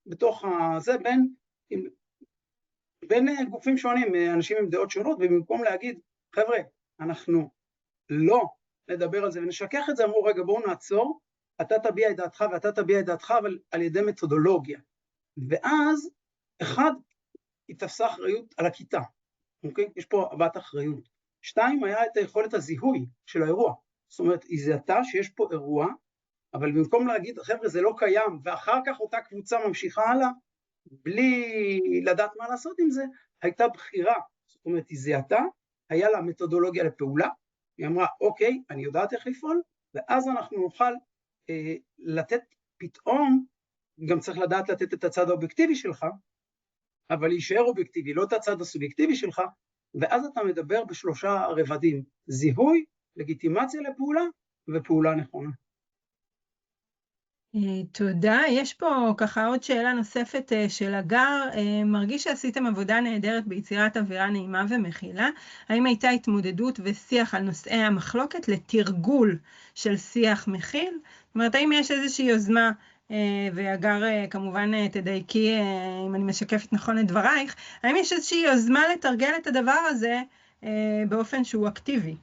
Speaker 3: בתוך זה, בין גופים שונים, אנשים עם דעות שונות, ובמקום להגיד, חבר'ה, אנחנו לא נדבר על זה ונשכח את זה, אמרו, רגע, בואו נעצור, אתה תביע את דעתך ואתה תביע את דעתך, אבל על ידי מתודולוגיה. ואז, אחד, היא תפסה אחריות על הכיתה, אוקיי? יש פה הבעת אחריות. 2, היה את היכולת הזיהוי של האירוע. זאת אומרת, היא זיהתה שיש פה אירוע, אבל במקום להגיד, חבר'ה, זה לא קיים, ואחר כך אותה קבוצה ממשיכה הלאה, בלי לדעת מה לעשות עם זה, הייתה בחירה. זאת אומרת, היא זיהתה, היה לה מתודולוגיה לפעולה, היא אמרה, אוקיי, אני יודעת איך לפעול, ואז אנחנו נוכל לתת פתאום, גם צריך לדעת לתת את הצד האובייקטיבי שלך, אבל להישאר אובייקטיבי, לא את הצד הסובייקטיבי שלך, ואז אתה מדבר ב3 רבדים, זיהוי, לגיטימציה לפעולה, ופעולה נכונה.
Speaker 2: תודה. יש פה ככה עוד שאלה נוספת של הגר. מרגיש שעשיתם עבודה נהדרת ביצירת אווירה נעימה ומכילה. האם הייתה התמודדות ושיח על נושאי המחלוקת לתרגול של שיח מכיל? זאת אומרת, האם יש איזושהי יוזמה, והגר כמובן תדייקי אם אני משקפת נכון את דברייך, האם יש איזושהי יוזמה לתרגל את הדבר הזה באופן שהוא אקטיבי?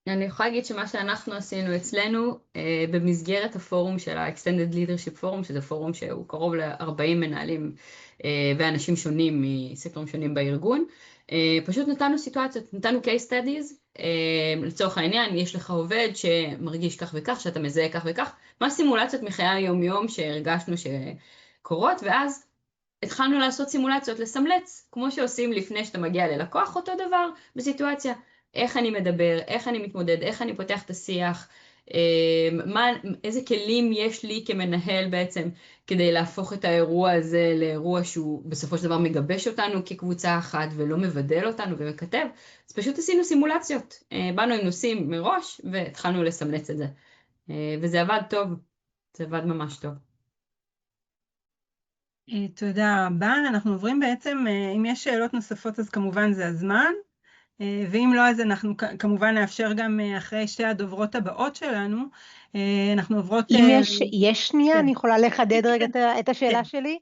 Speaker 4: אני יכולה להגיד שמה שאנחנו עשינו אצלנו במסגרת הפורום של ה-Extended Leadership Forum, שזה פורום שהוא קרוב ל-40 מנהלים ואנשים שונים מסקטורים שונים בארגון, פשוט נתנו סיטואציות, נתנו case studies, לצורך העניין יש לך עובד שמרגיש כך וכך, שאתה מזהה כך וכך, מה סימולציות מחיי היום-יום שהרגשנו שקורות, ואז התחלנו לעשות סימולציות, לסמלץ, כמו שעושים לפני שאתה מגיע ללקוח, אותו דבר בסיטואציה. איך אני מדבר, איך אני מתמודד, איך אני פותח את השיח, איזה כלים יש לי כמנהל בעצם כדי להפוך את האירוע הזה לאירוע שהוא בסופו של דבר מגבש אותנו כקבוצה אחת ולא מבדל אותנו ומכתב. אז פשוט עשינו סימולציות, באנו עם נושאים מראש והתחלנו לסמלץ את זה. וזה עבד טוב, זה עבד ממש טוב.
Speaker 2: תודה רבה. אנחנו עוברים בעצם, אם יש שאלות נוספות אז כמובן זה הזמן. ואם לא, אז אנחנו כמובן נאפשר גם אחרי 2 הדוברות הבאות שלנו, אנחנו עוברות...
Speaker 1: אם יש שנייה, אני יכולה לחדד רגע את השאלה שלי?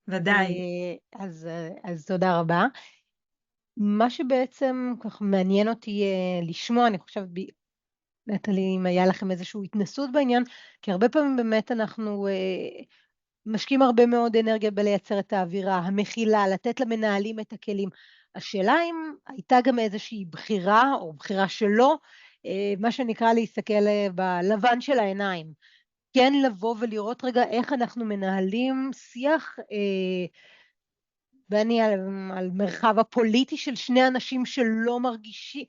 Speaker 2: ודאי.
Speaker 1: אז תודה רבה. מה שבעצם כך מעניין אותי לשמוע, אני חושבת, נטלי, אם היה לכם איזושהי התנסות בעניין, כי הרבה פעמים באמת אנחנו משקיעים הרבה מאוד אנרגיה בלייצר את האווירה, המכילה, לתת למנהלים את הכלים. השאלה אם הייתה גם איזושהי בחירה, או בחירה שלא, מה שנקרא להסתכל בלבן של העיניים. כן לבוא ולראות רגע איך אנחנו מנהלים שיח, ואני על מרחב הפוליטי של 2 אנשים שלא מרגישים,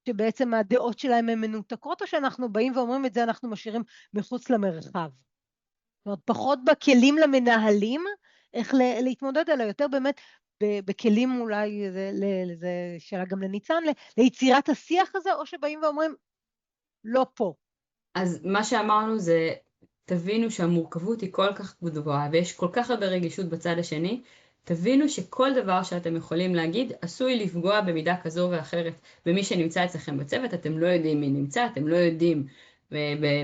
Speaker 1: שבעצם הדעות שלהם הן מנותקות, או שאנחנו באים ואומרים את זה אנחנו משאירים מחוץ למרחב. זאת אומרת, פחות בכלים למנהלים, איך להתמודד, אלא יותר באמת, בכלים אולי, זה שאלה גם לניצן, ליצירת השיח הזה, או שבאים ואומרים, לא פה.
Speaker 4: אז מה שאמרנו זה, תבינו שהמורכבות היא כל כך גבוהה, ויש כל כך הרבה רגישות בצד השני, תבינו שכל דבר שאתם יכולים להגיד, עשוי לפגוע במידה כזו ואחרת, במי שנמצא אצלכם בצוות, אתם לא יודעים מי נמצא, אתם לא יודעים,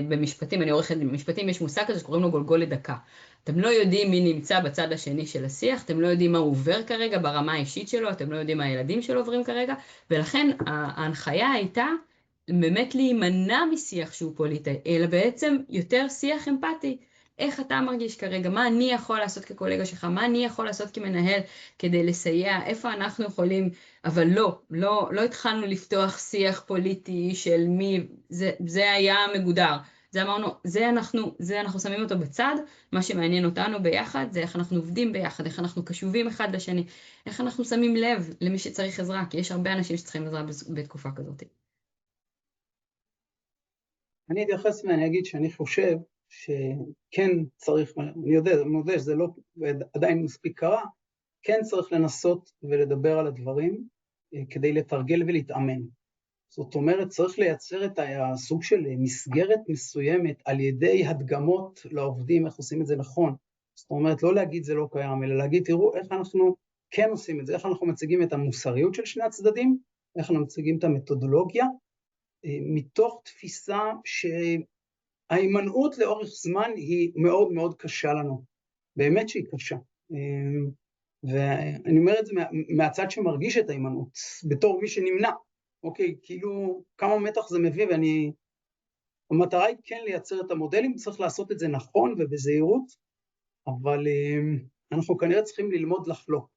Speaker 4: במשפטים, אני עורכת במשפטים, יש מושג כזה שקוראים לו גולגולת דקה. אתם לא יודעים מי נמצא בצד השני של השיח, אתם לא יודעים מה הוא עובר כרגע ברמה האישית שלו, אתם לא יודעים מה הילדים שלו עוברים כרגע, ולכן ההנחיה הייתה באמת להימנע משיח שהוא פוליטי, אלא בעצם יותר שיח אמפתי. איך אתה מרגיש כרגע? מה אני יכול לעשות כקולגה שלך? מה אני יכול לעשות כמנהל כדי לסייע? איפה אנחנו יכולים? אבל לא התחלנו לפתוח שיח פוליטי של מי, זה היה מגודר. זה אמרנו, זה אנחנו שמים אותו בצד, מה שמעניין אותנו ביחד זה איך אנחנו עובדים ביחד, איך אנחנו קשובים אחד לשני, איך אנחנו שמים לב למי שצריך עזרה, כי יש הרבה אנשים שצריכים עזרה בתקופה כזאת.
Speaker 3: אני אתייחס ואני אגיד שאני חושב שכן צריך, אני מודה שזה לא עדיין מספיק קרה, כן צריך לנסות ולדבר על הדברים כדי לתרגל ולהתאמן. זאת אומרת, צריך לייצר את הסוג של מסגרת מסוימת על ידי הדגמות לעובדים, איך עושים את זה נכון. זאת אומרת, לא להגיד זה לא קיים, אלא להגיד, תראו איך אנחנו כן עושים את זה, איך אנחנו מציגים את המוסריות של שני הצדדים, איך אנחנו מציגים את המתודולוגיה, מתוך תפיסה שההימנעות לאורך זמן היא מאוד מאוד קשה לנו. באמת שהיא קשה. ואני אומר את זה מהצד שמרגיש את ההימנעות, בתור מי שנמנע. אוקיי, כאילו כמה מתח זה מביא, המטרה היא כן לייצר את המודלים, צריך לעשות את זה נכון ובזהירות, אבל אנחנו כנראה צריכים ללמוד לחלוק,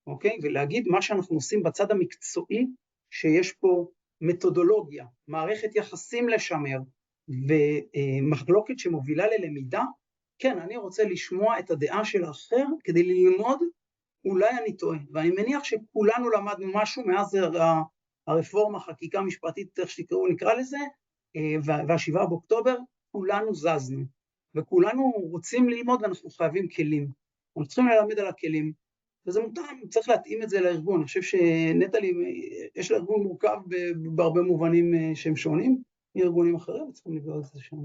Speaker 3: אוקיי? ולהגיד מה שאנחנו עושים בצד המקצועי, שיש פה מתודולוגיה, מערכת יחסים לשמר, ומחלוקת שמובילה ללמידה, כן, אני רוצה לשמוע את הדעה של האחר, כדי ללמוד, אולי אני טועה, ואני מניח שכולנו למדנו משהו מאז הרפורמה, חקיקה משפטית, איך שתקראו, נקרא לזה, וה7 באוקטובר, כולנו זזנו, וכולנו רוצים ללמוד ואנחנו חייבים כלים. אנחנו צריכים ללמד על הכלים, וזה מותאם, צריך להתאים את זה לארגון. אני חושב שנטלי, יש לארגון מורכב בהרבה מובנים שהם שונים מארגונים אחרים, וצריכים לבוא את זה שם.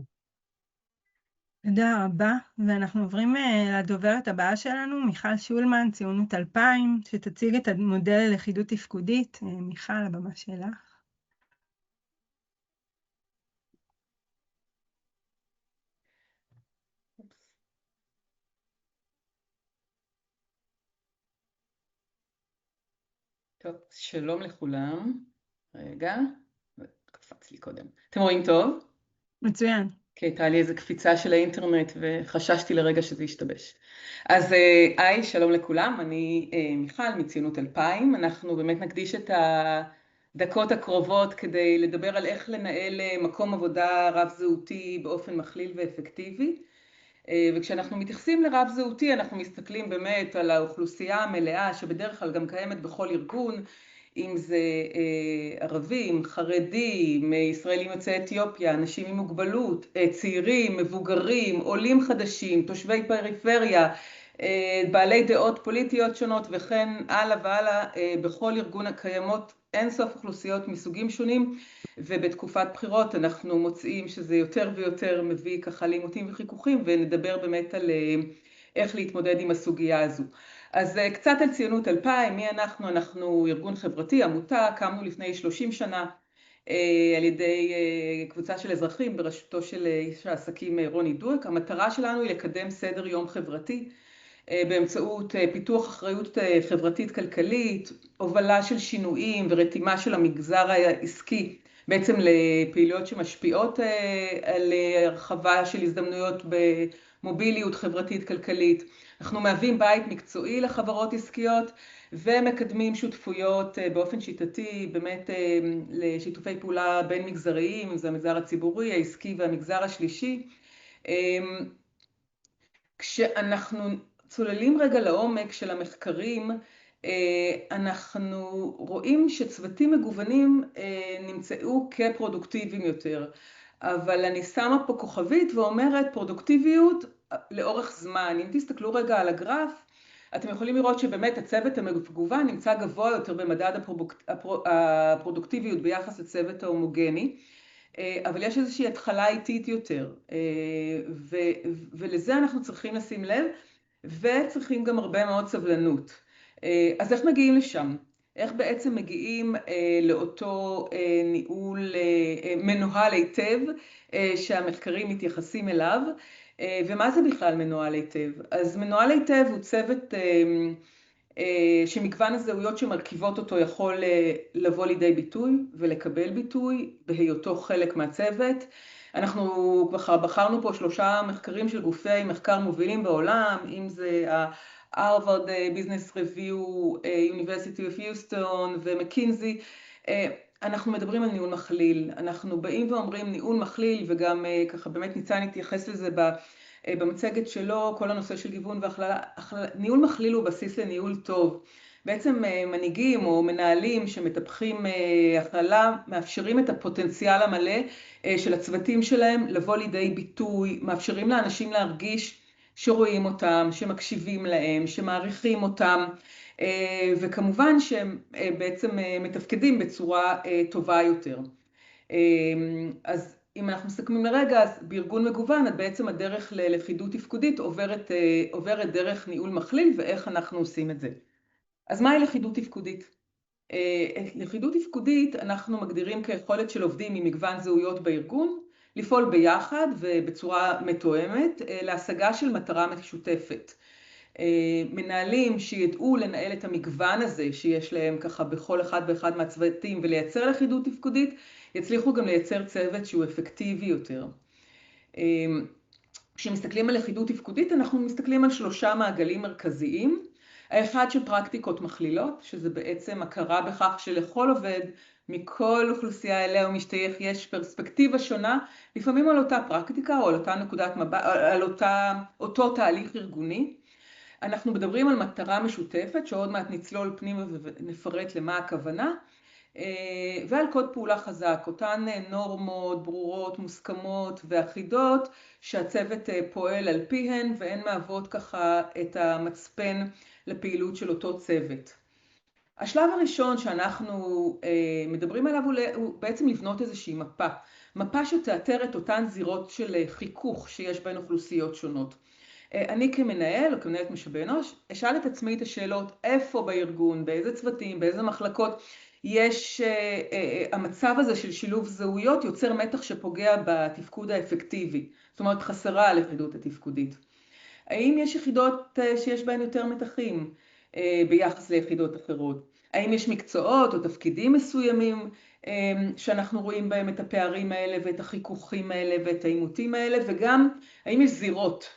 Speaker 2: תודה רבה, ואנחנו עוברים לדוברת הבאה שלנו, מיכל שולמן, ציונות 2000, שתציג את המודל ללכידות תפקודית. מיכל, הבמה שלך.
Speaker 5: טוב, שלום לכולם. רגע, קפץ לי קודם. אתם רואים טוב?
Speaker 2: מצוין.
Speaker 5: כן, הייתה לי איזו קפיצה של האינטרנט וחששתי לרגע שזה ישתבש. אז היי, שלום לכולם, אני מיכל מציונות 2000, אנחנו באמת נקדיש את הדקות הקרובות כדי לדבר על איך לנהל מקום עבודה רב זהותי באופן מכליל ואפקטיבי, וכשאנחנו מתייחסים לרב זהותי אנחנו מסתכלים באמת על האוכלוסייה המלאה שבדרך כלל גם קיימת בכל ארגון, אם זה ערבים, חרדים, ישראלים יוצאי אתיופיה, אנשים עם מוגבלות, צעירים, מבוגרים, עולים חדשים, תושבי פריפריה, בעלי דעות פוליטיות שונות וכן הלאה והלאה. בכל ארגון הקיימות אין סוף אוכלוסיות מסוגים שונים, ובתקופת בחירות אנחנו מוצאים שזה יותר ויותר מביא ככה לעימותים וחיכוכים, ונדבר באמת על איך להתמודד עם הסוגיה הזו. אז קצת על ציונות 2000, מי אנחנו? אנחנו ארגון חברתי, עמותה, קמנו לפני 30 שנה על ידי קבוצה של אזרחים בראשותו של איש העסקים רוני דואק. המטרה שלנו היא לקדם סדר יום חברתי באמצעות פיתוח אחריות חברתית כלכלית, הובלה של שינויים ורתימה של המגזר העסקי, בעצם לפעילויות שמשפיעות על הרחבה של הזדמנויות במוביליות חברתית כלכלית. אנחנו מהווים בית מקצועי לחברות עסקיות ומקדמים שותפויות באופן שיטתי, באמת לשיתופי פעולה בין מגזריים, זה המגזר הציבורי, העסקי והמגזר השלישי. כשאנחנו צוללים רגע לעומק של המחקרים, אנחנו רואים שצוותים מגוונים נמצאו כפרודוקטיביים יותר. אבל אני שמה פה כוכבית ואומרת פרודוקטיביות לאורך זמן. אם תסתכלו רגע על הגרף, אתם יכולים לראות שבאמת הצוות המגוון נמצא גבוה יותר במדד הפרודוקטיביות ביחס לצוות ההומוגני, אבל יש איזושהי התחלה איטית יותר, ולזה אנחנו צריכים לשים לב, וצריכים גם הרבה מאוד סבלנות. אז איך מגיעים לשם? איך בעצם מגיעים לאותו ניהול מנוהל היטב שהמחקרים מתייחסים אליו? ומה זה בכלל מנוהל היטב? אז מנוהל היטב הוא צוות שמגוון הזהויות שמרכיבות אותו יכול לבוא לידי ביטוי ולקבל ביטוי בהיותו חלק מהצוות. אנחנו בחרנו פה 3 מחקרים של גופי מחקר מובילים בעולם, אם זה ה-Harvard Business Review, University of Houston ומקינזי. אנחנו מדברים על ניהול מכליל, אנחנו באים ואומרים ניהול מכליל, וגם ככה באמת ניצן התייחס לזה במצגת שלו, כל הנושא של גיוון והכללה. ניהול מכליל הוא בסיס לניהול טוב. בעצם מנהיגים או מנהלים שמטפחים הכללה מאפשרים את הפוטנציאל המלא של הצוותים שלהם לבוא לידי ביטוי, מאפשרים לאנשים להרגיש שרואים אותם, שמקשיבים להם, שמעריכים אותם, וכמובן שהם בעצם מתפקדים בצורה טובה יותר. אז אם אנחנו מסכמים לרגע, אז בארגון מגוון, אז בעצם הדרך ללכידות תפקודית עוברת דרך ניהול מכליל, ואיך אנחנו עושים את זה. אז מהי לכידות תפקודית? לכידות תפקודית אנחנו מגדירים כיכולת של עובדים ממגוון זהויות בארגון, לפעול ביחד ובצורה מתואמת להשגה של מטרה משותפת. מנהלים שידעו לנהל את המגוון הזה שיש להם ככה בכל אחד ואחד מהצוותים ולייצר לכידות תפקודית, יצליחו גם לייצר צוות שהוא אפקטיבי יותר. כשמסתכלים על לכידות תפקודית, אנחנו מסתכלים על 3 מעגלים מרכזיים. האחד של פרקטיקות מכלילות, שזה בעצם הכרה בכך שלכל עובד מכל אוכלוסייה אליה הוא משתייך יש פרספקטיבה שונה, לפעמים על אותה פרקטיקה או על אותה נקודת מבט, על אותו תהליך ארגוני. אנחנו מדברים על מטרה משותפת, שעוד מעט נצלול פנימה ונפרט למה הכוונה, ועל קוד פעולה חזק, אותן נורמות ברורות, מוסכמות ואחידות, שהצוות פועל על פיהן, והן מהוות ככה את המצפן לפעילות של אותו צוות. השלב הראשון שאנחנו מדברים עליו הוא בעצם לבנות איזושהי מפה. מפה שתאתר את אותן זירות של חיכוך שיש בין אוכלוסיות שונות. אני כמנהל או כמנהלת משאבי אנוש, אשאל את עצמי את השאלות איפה בארגון, באיזה צוותים, באיזה מחלקות יש המצב הזה של שילוב זהויות יוצר מתח שפוגע בתפקוד האפקטיבי. זאת אומרת חסרה הלכידות התפקודית. האם יש יחידות שיש בהן יותר מתחים ביחס ליחידות אחרות? האם יש מקצועות או תפקידים מסוימים שאנחנו רואים בהם את הפערים האלה ואת החיכוכים האלה ואת העימותים האלה, וגם האם יש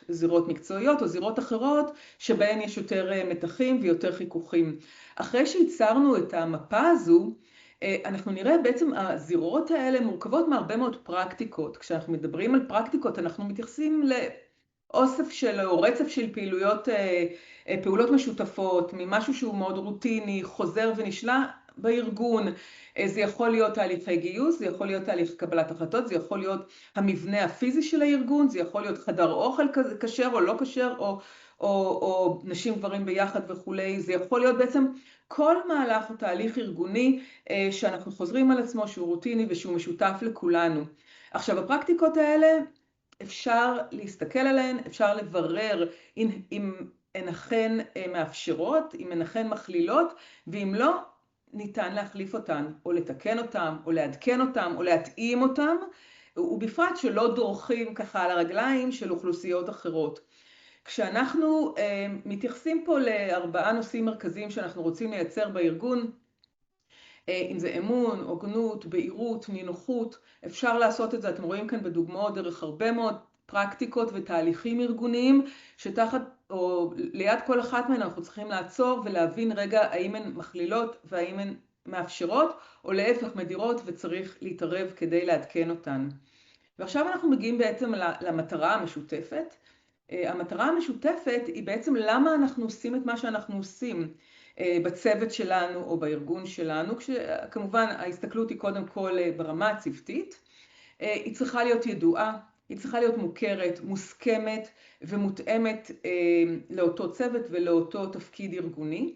Speaker 5: זירות מקצועיות או זירות אחרות שבהן יש יותר מתחים ויותר חיכוכים. אחרי שיצרנו את המפה הזו, אנחנו נראה בעצם הזירות האלה מורכבות מהרבה מאוד פרקטיקות. כשאנחנו מדברים על פרקטיקות אנחנו מתייחסים לאוסף של או רצף של פעולות משותפות, ממשהו שהוא מאוד רוטיני, חוזר ונשנה בארגון. זה יכול להיות תהליכי גיוס, זה יכול להיות תהליך קבלת החלטות, זה יכול להיות המבנה הפיזי של הארגון, זה יכול להיות חדר אוכל כשר או לא כשר, או נשים גברים ביחד וכולי. זה יכול להיות בעצם כל מהלך או תהליך ארגוני שאנחנו חוזרים על עצמו, שהוא רוטיני ושהוא משותף לכולנו. עכשיו, הפרקטיקות האלה אפשר להסתכל עליהן, אפשר לברר אם הן אכן מאפשרות, אם הן אכן מכלילות, ואם לא, ניתן להחליף אותן, או לתקן אותן, או לעדכן אותן, או להתאים אותן, ובפרט שלא דורכים ככה על הרגליים של אוכלוסיות אחרות. כשאנחנו מתייחסים פה ל4 נושאים מרכזיים שאנחנו רוצים לייצר בארגון, אם זה אמון, הוגנות, בהירות, נינוחות, אפשר לעשות את זה, אתם רואים כאן בדוגמאות דרך הרבה מאוד פרקטיקות ותהליכים ארגוניים, שתחת או ליד כל אחת מהן אנחנו צריכים לעצור ולהבין רגע האם הן מכלילות והאם הן מאפשרות, או להפך מדירות וצריך להתערב כדי לעדכן אותן. ועכשיו אנחנו מגיעים בעצם למטרה המשותפת. המטרה המשותפת היא בעצם למה אנחנו עושים את מה שאנחנו עושים בצוות שלנו או בארגון שלנו, כשכמובן ההסתכלות היא קודם כל ברמה הצוותית. היא צריכה להיות ידועה, היא צריכה להיות מוכרת, מוסכמת ומותאמת לאותו צוות ולאותו תפקיד ארגוני.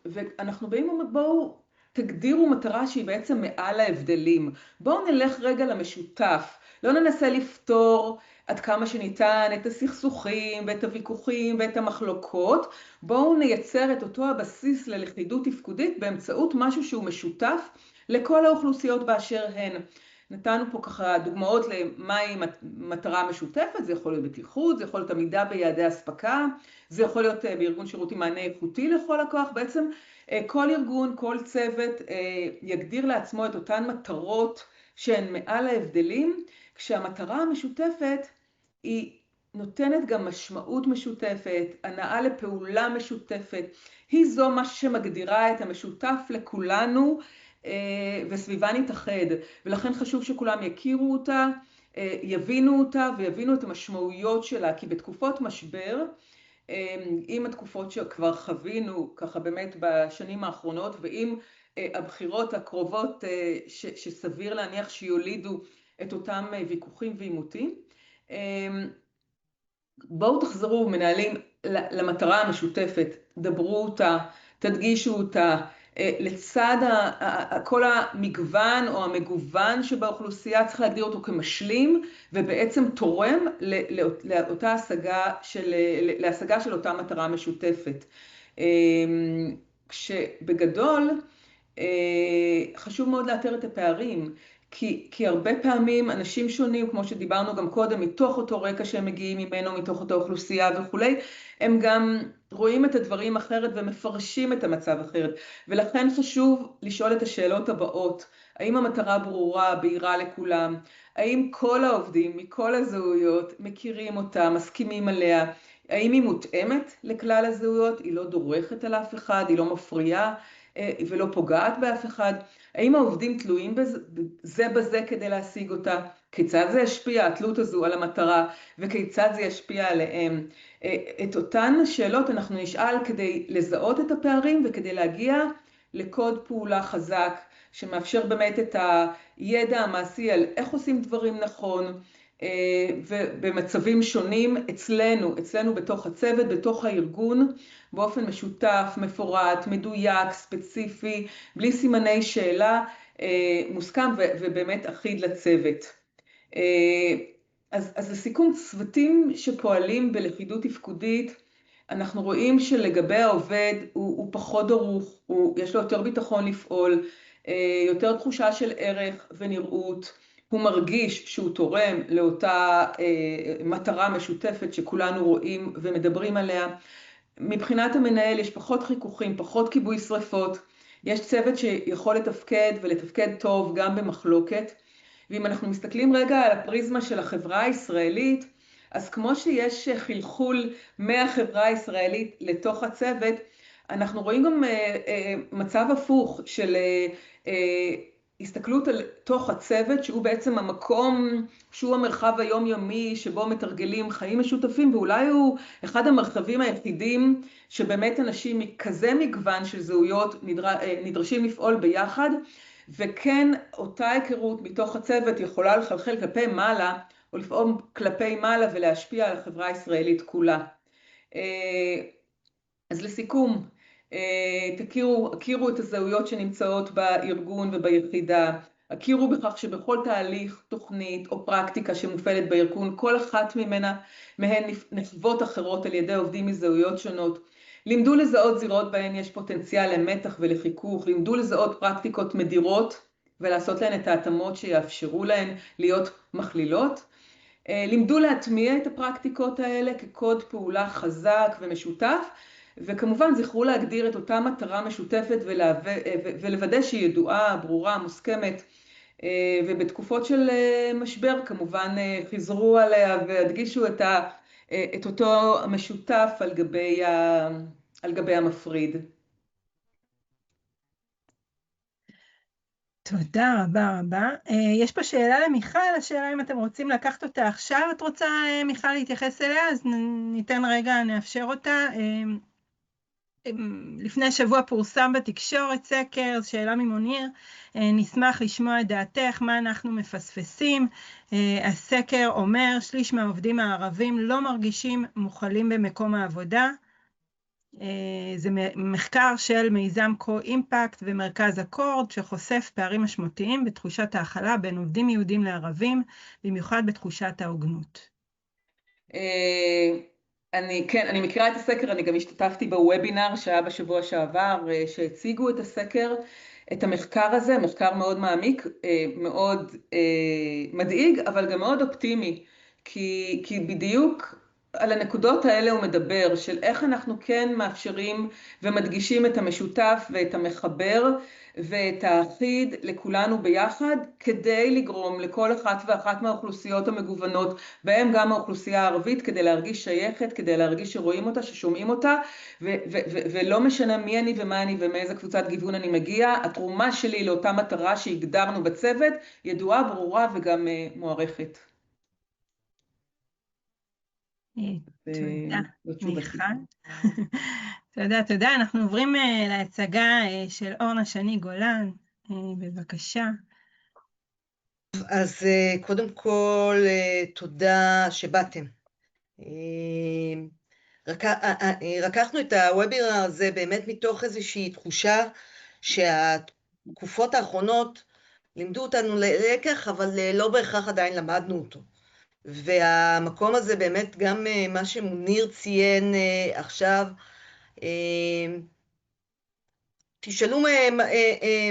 Speaker 5: ואנחנו באים ואומרים, בואו תגדירו מטרה שהיא בעצם מעל ההבדלים. בואו נלך רגע למשותף, לא ננסה לפתור עד כמה שניתן את הסכסוכים ואת הוויכוחים ואת המחלוקות. בואו נייצר את אותו הבסיס ללכידות תפקודית באמצעות משהו שהוא משותף לכל האוכלוסיות באשר הן. נתנו פה ככה דוגמאות למהי מטרה משותפת, זה יכול להיות בטיחות, זה יכול להיות עמידה ביעדי הספקה, זה יכול להיות בארגון שירותי מענה איכותי לכל לקוח. בעצם כל ארגון, כל צוות יגדיר לעצמו את אותן מטרות שהן מעל ההבדלים, כשהמטרה המשותפת היא נותנת גם משמעות משותפת, הנאה לפעולה משותפת, היא זו מה שמגדירה את המשותף לכולנו, וסביבה נתאחד, ולכן חשוב שכולם יכירו אותה, יבינו אותה ויבינו את המשמעויות שלה, כי בתקופות משבר, עם התקופות שכבר חווינו ככה באמת בשנים האחרונות, ועם הבחירות הקרובות שסביר להניח שיולידו את אותם ויכוחים ועימותים, בואו תחזרו מנהלים למטרה המשותפת, דברו אותה, תדגישו אותה, לצד כל המגוון או המגוון שבאוכלוסייה צריך להגדיר אותו כמשלים, ובעצם תורם לאותה להשגה של אותה מטרה משותפת. כשבגדול חשוב מאוד לאתר את הפערים, כי הרבה פעמים אנשים שונים, כמו שדיברנו גם קודם, מתוך אותו רקע שהם מגיעים ממנו, מתוך אותה אוכלוסייה וכולי, הם גם רואים את הדברים אחרת ומפרשים את המצב אחרת. ולכן חשוב לשאול את השאלות הבאות: האם המטרה ברורה, בהירה לכולם? האם כל העובדים מכל הזהויות מכירים אותה, מסכימים עליה? האם היא מותאמת לכלל הזהויות? היא לא דורכת על אף אחד, היא לא מפריעה ולא פוגעת באף אחד? האם העובדים תלויים זה בזה כדי להשיג אותה? כיצד זה ישפיע, התלות הזו, על המטרה, וכיצד זה ישפיע עליהם? את אותן שאלות אנחנו נשאל כדי לזהות את הפערים וכדי להגיע לקוד פעולה חזק שמאפשר באמת את הידע המעשי על איך עושים דברים נכון, ובמצבים שונים אצלנו בתוך הצוות, בתוך הארגון, באופן משותף, מפורט, מדויק, ספציפי, בלי סימני שאלה, מוסכם ובאמת אחיד לצוות. אז לסיכום, צוותים שפועלים בלכידות תפקודית, אנחנו רואים שלגבי העובד הוא פחות דרוך, יש לו יותר ביטחון לפעול, יותר תחושה של ערך ונראות, הוא מרגיש שהוא תורם לאותה מטרה משותפת שכולנו רואים ומדברים עליה. מבחינת המנהל יש פחות חיכוכים, פחות כיבוי שריפות, יש צוות שיכול לתפקד ולתפקד טוב גם במחלוקת. ואם אנחנו מסתכלים רגע על הפריזמה של החברה הישראלית, אז כמו שיש חלחול מהחברה הישראלית לתוך הצוות, אנחנו רואים גם מצב הפוך של הסתכלות על תוך הצוות, שהוא בעצם המקום, שהוא המרחב היומיומי שבו מתרגלים חיים משותפים, ואולי הוא אחד המרחבים היחידים שבאמת אנשים מכזה מגוון של זהויות נדרשים לפעול ביחד, וכן אותה היכרות מתוך הצוות יכולה לחלחל כלפי מעלה, או לפעול כלפי מעלה ולהשפיע על החברה הישראלית כולה. אז לסיכום, הכירו את הזהויות שנמצאות בארגון וביחידה, הכירו בכך שבכל תהליך, תוכנית או פרקטיקה שמופעלת בארגון, כל אחת מהן נחוות אחרות על ידי עובדים מזהויות שונות. לימדו לזהות זירות בהן יש פוטנציאל למתח ולחיכוך, לימדו לזהות פרקטיקות מדירות ולעשות להן את ההתאמות שיאפשרו להן להיות מכלילות. לימדו להטמיע את הפרקטיקות האלה כקוד פעולה חזק ומשותף, וכמובן זכרו להגדיר את אותה מטרה משותפת ולוודא שהיא ידועה, ברורה, מוסכמת, ובתקופות של משבר כמובן חיזרו עליה והדגישו את אותו המשותף על גבי המפריד.
Speaker 2: תודה רבה רבה. יש פה שאלה למיכל, השאלה אם אתם רוצים לקחת אותה עכשיו, את רוצה מיכל להתייחס אליה, אז ניתן רגע, נאפשר אותה. לפני שבוע פורסם בתקשורת סקר, שאלה ממוניר, נשמח לשמוע את דעתך, מה אנחנו מפספסים. הסקר אומר, שליש מהעובדים הערבים לא מרגישים מוכלים במקום העבודה. זה מחקר של מיזם קו-אימפקט ומרכז אקורד, שחושף פערים משמעותיים בתחושת ההכלה בין עובדים יהודים לערבים, במיוחד בתחושת ההוגנות.
Speaker 5: אני מכירה את הסקר, אני גם השתתפתי בוובינר שהיה בשבוע שעבר, שהציגו את הסקר. את המחקר הזה, מחקר מאוד מעמיק, מאוד מדאיג, אבל גם מאוד אופטימי, כי בדיוק על הנקודות האלה הוא מדבר, של איך אנחנו כן מאפשרים ומדגישים את המשותף ואת המחבר ואת האחיד לכולנו ביחד, כדי לגרום לכל אחת ואחת מהאוכלוסיות המגוונות, בהם גם האוכלוסייה הערבית, כדי להרגיש שייכת, כדי להרגיש שרואים אותה, ששומעים אותה, ולא משנה מי אני ומה אני ומאיזה קבוצת גיוון אני מגיע, התרומה שלי לאותה מטרה שהגדרנו בצוות, ידועה, ברורה וגם מוערכת.
Speaker 2: תודה, מיכל. תודה. אנחנו עוברים להצגה של אורנה שני גולן, בבקשה.
Speaker 6: אז קודם כל, תודה שבאתם. לקחנו את הוובינר הזה באמת מתוך איזושהי תחושה שהתקופות האחרונות לימדו אותנו לקח, אבל לא בהכרח עדיין למדנו אותו. והמקום הזה באמת גם מה שמוניר ציין עכשיו, תשאלו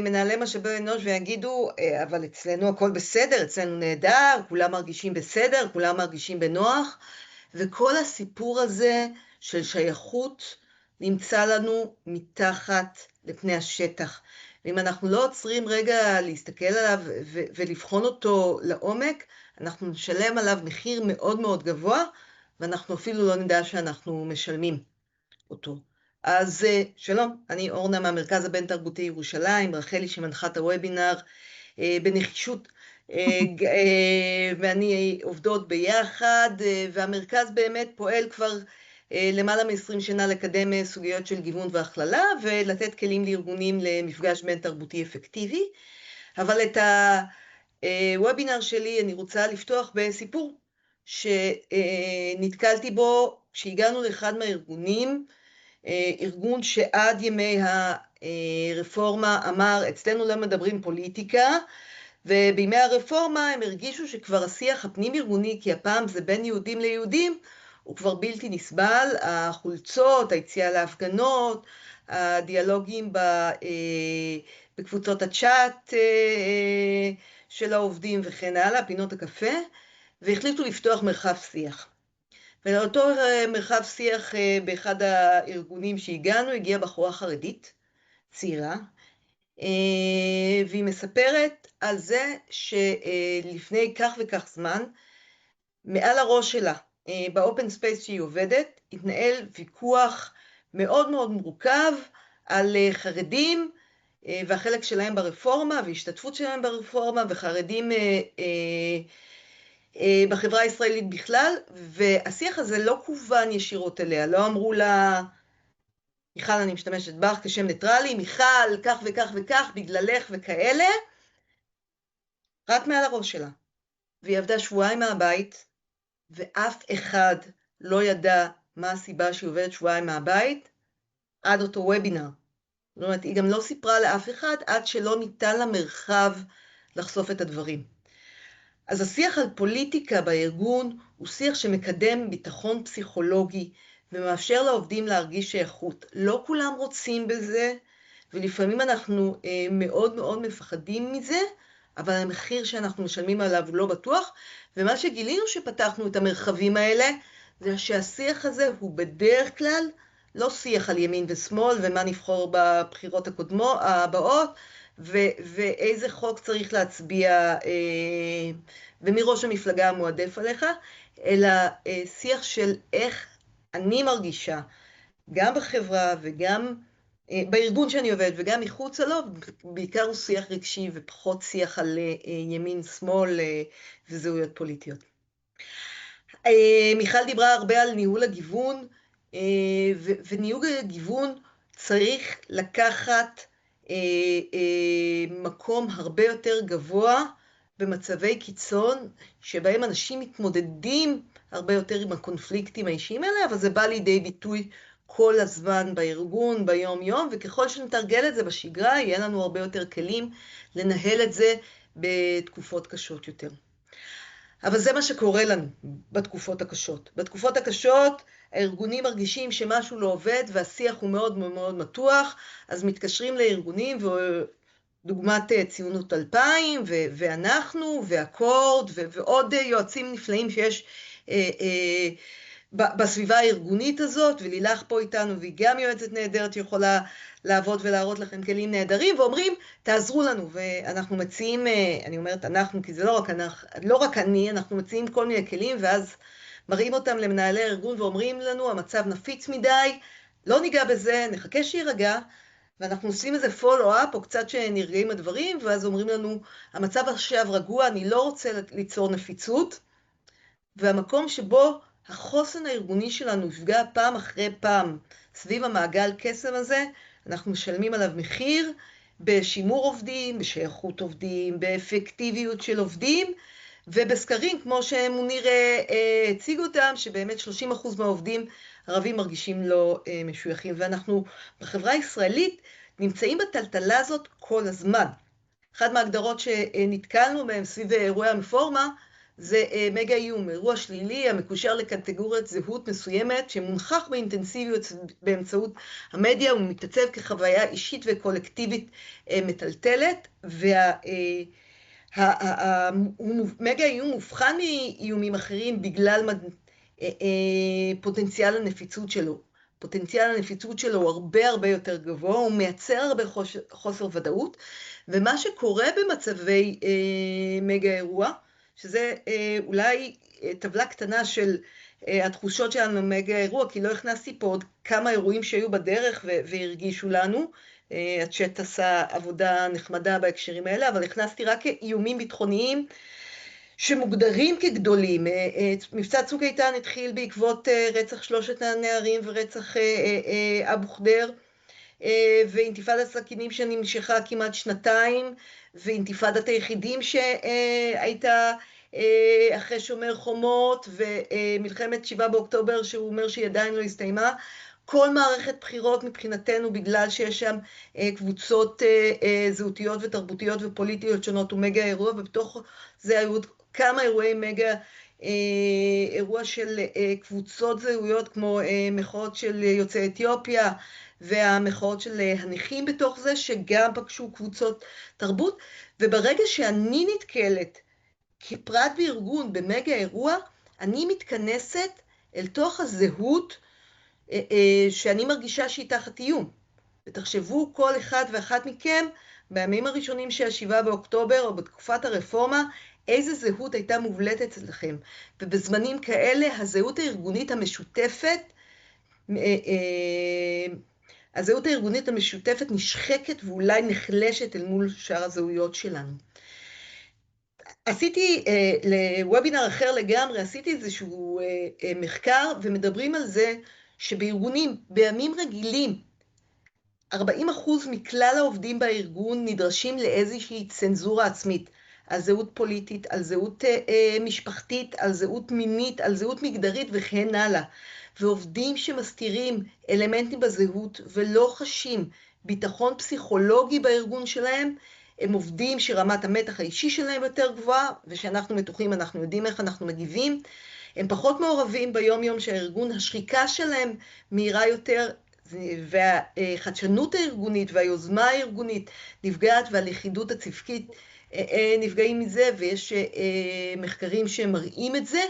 Speaker 6: מנהלי משאבי אנוש ויגידו, אבל אצלנו הכל בסדר, אצלנו נהדר, כולם מרגישים בסדר, כולם מרגישים בנוח, וכל הסיפור הזה של שייכות נמצא לנו מתחת לפני השטח. ואם אנחנו לא עוצרים רגע להסתכל עליו ולבחון אותו לעומק, אנחנו נשלם עליו מחיר מאוד מאוד גבוה, ואנחנו אפילו לא נדע שאנחנו משלמים אותו. אז שלום, אני אורנה מהמרכז הבין תרבותי ירושלים, רחלי שמנחה את הוובינר בנחישות, ואני עובדות ביחד, והמרכז באמת פועל כבר למעלה מ-20 שנה לקדם סוגיות של גיוון והכללה, ולתת כלים לארגונים למפגש בין תרבותי אפקטיבי. אבל את הוובינר שלי אני רוצה לפתוח בסיפור שנתקלתי בו כשהגענו לאחד מהארגונים, ארגון שעד ימי הרפורמה אמר, אצלנו לא מדברים פוליטיקה, ובימי הרפורמה הם הרגישו שכבר השיח הפנים ארגוני, כי הפעם זה בין יהודים ליהודים, הוא כבר בלתי נסבל, החולצות, היציאה להפגנות, הדיאלוגים בקבוצות הצ'אט של העובדים וכן הלאה, פינות הקפה, והחליטו לפתוח מרחב שיח. ולאותו מרחב שיח באחד הארגונים שהגענו, הגיעה בחורה חרדית, צעירה, והיא מספרת על זה שלפני כך וכך זמן, מעל הראש שלה, באופן ספייס שהיא עובדת, התנהל ויכוח מאוד מאוד מורכב על חרדים, והחלק שלהם ברפורמה, והשתתפות שלהם ברפורמה, וחרדים בחברה הישראלית בכלל, והשיח הזה לא כוון ישירות אליה, לא אמרו לה, מיכל אני משתמשת בך כשם ניטרלי, מיכל כך וכך וכך, בגללך וכאלה, רק מעל הראש שלה. והיא עבדה שבועיים מהבית, ואף אחד לא ידע מה הסיבה שהיא עובדת שבועיים מהבית, עד אותו וובינר. זאת אומרת, היא גם לא סיפרה לאף אחד, עד שלא ניתן לה מרחב לחשוף את הדברים. אז השיח על פוליטיקה בארגון הוא שיח שמקדם ביטחון פסיכולוגי, ומאפשר לעובדים להרגיש שייכות. לא כולם רוצים בזה, ולפעמים אנחנו מאוד מאוד מפחדים מזה, אבל המחיר שאנחנו משלמים עליו הוא לא בטוח, ומה שגילינו שפתחנו את המרחבים האלה, זה שהשיח הזה הוא בדרך כלל לא שיח על ימין ושמאל, ומה נבחור בבחירות הבאות, ואיזה חוק צריך להצביע, ומי ראש המפלגה המועדף עליך, אלא שיח של איך אני מרגישה, גם בחברה וגם בארגון שאני עובד, וגם מחוץ לו, בעיקר הוא שיח רגשי ופחות שיח על ימין, שמאל וזהויות פוליטיות. מיכל דיברה הרבה על ניהול הגיוון, וניהול הגיוון צריך לקחת מקום הרבה יותר גבוה במצבי קיצון, שבהם אנשים מתמודדים הרבה יותר עם הקונפליקטים האישיים האלה, אבל זה בא לידי ביטוי כל הזמן בארגון, ביום יום, וככל שנתרגל את זה בשגרה, יהיה לנו הרבה יותר כלים לנהל את זה בתקופות קשות יותר. אבל זה מה שקורה לנו בתקופות הקשות. בתקופות הקשות, הארגונים מרגישים שמשהו לא עובד, והשיח הוא מאוד מאוד מתוח, אז מתקשרים לארגונים דוגמת ציונות 2000 ואנחנו ואקורד ועוד יועצים נפלאים שיש בסביבה הארגונית הזאת, ולילך פה איתנו, והיא גם יועצת נהדרת שיכולה לעבוד ולהראות לכם כלים נהדרים, ואומרים, תעזרו לנו, ואנחנו מציעים, אני אומרת אנחנו, כי זה לא רק אני, אנחנו מציעים כל מיני כלים, ואז מראים אותם למנהלי הארגון, ואומרים לנו, המצב נפיץ מדי, לא ניגע בזה, נחכה שירגע, ואנחנו עושים איזה פולו-אפ, או קצת שנרגעים הדברים, ואז אומרים לנו, המצב עכשיו רגוע, אני לא רוצה ליצור נפיצות, והמקום שבו החוסן הארגוני שלנו יפגע פעם אחרי פעם סביב המעגל קסם הזה, אנחנו משלמים עליו מחיר בשימור עובדים, בשייכות עובדים, באפקטיביות של עובדים, ובסקרים, כמו שמוניר הציג אותם, שבאמת 30% מהעובדים הערבים מרגישים לא משויכים, ואנחנו בחברה הישראלית נמצאים בטלטלה הזאת כל הזמן. אחת מההגדרות שנתקלנו בהם סביב אירועי הרפורמה, זה מגה איום, אירוע שלילי המקושר לקטגוריית זהות מסוימת, שמונחח באינטנסיביות באמצעות המדיה, הוא מתעצב כחוויה אישית וקולקטיבית מטלטלת, מגה איום מובחן מאיומים אחרים בגלל פוטנציאל הנפיצות שלו. פוטנציאל הנפיצות שלו הוא הרבה יותר גבוה, הוא מייצר הרבה חוסר ודאות, ומה שקורה במצבי מגה אירוע, שזה אולי טבלה קטנה של התחושות שלנו מגה אירוע, כי לא הכנסתי פה עוד כמה אירועים שהיו בדרך והרגישו לנו, הצ'אט עשה עבודה נחמדה בהקשרים האלה, אבל הכנסתי רק איומים ביטחוניים שמוגדרים כגדולים. מבצע צוק איתן התחיל בעקבות רצח 3 הנערים ורצח אבו ח'דיר, ואינתיפאדת הסכינים שנמשכה כמעט 2, ואינתיפאדת היחידים שהייתה אחרי שומר חומות, ומלחמת 7 באוקטובר שהוא אומר שהיא עדיין לא הסתיימה. כל מערכת בחירות מבחינתנו, בגלל שיש שם קבוצות זהותיות ותרבותיות ופוליטיות שונות, הוא מגה אירוע, ובתוך זה היו כמה אירועי מגה אירוע של קבוצות זהויות, כמו מחאות של יוצאי אתיופיה, והמחאות של הנכים בתוך זה, שגם פגשו קבוצות תרבות, וברגע שאני נתקלת כפרט בארגון במגה אירוע, אני מתכנסת אל תוך הזהות שאני מרגישה שהיא תחת איום. ותחשבו כל אחד ואחת מכם, בימים הראשונים של 7 באוקטובר או בתקופת הרפורמה, איזה זהות הייתה מובלטת אצלכם. ובזמנים כאלה, הזהות הארגונית המשותפת, נשחקת ואולי נחלשת אל מול שאר הזהויות שלנו. עשיתי לוובינר אחר לגמרי, עשיתי איזשהו מחקר, ומדברים על זה שבארגונים, בימים רגילים, 40% מכלל העובדים בארגון נדרשים לאיזושהי צנזורה עצמית, על זהות פוליטית, על זהות משפחתית, על זהות מינית, על זהות מגדרית וכן הלאה. ועובדים שמסתירים אלמנטים בזהות ולא חשים ביטחון פסיכולוגי בארגון שלהם, הם עובדים שרמת המתח האישי שלהם יותר גבוהה, ושאנחנו מתוחים, אנחנו יודעים איך אנחנו מגיבים, הם פחות מעורבים ביום יום שהארגון, השחיקה שלהם מהירה יותר, והחדשנות הארגונית והיוזמה הארגונית נפגעת, והלכידות הצוותית נפגעים מזה, ויש מחקרים שמראים את זה.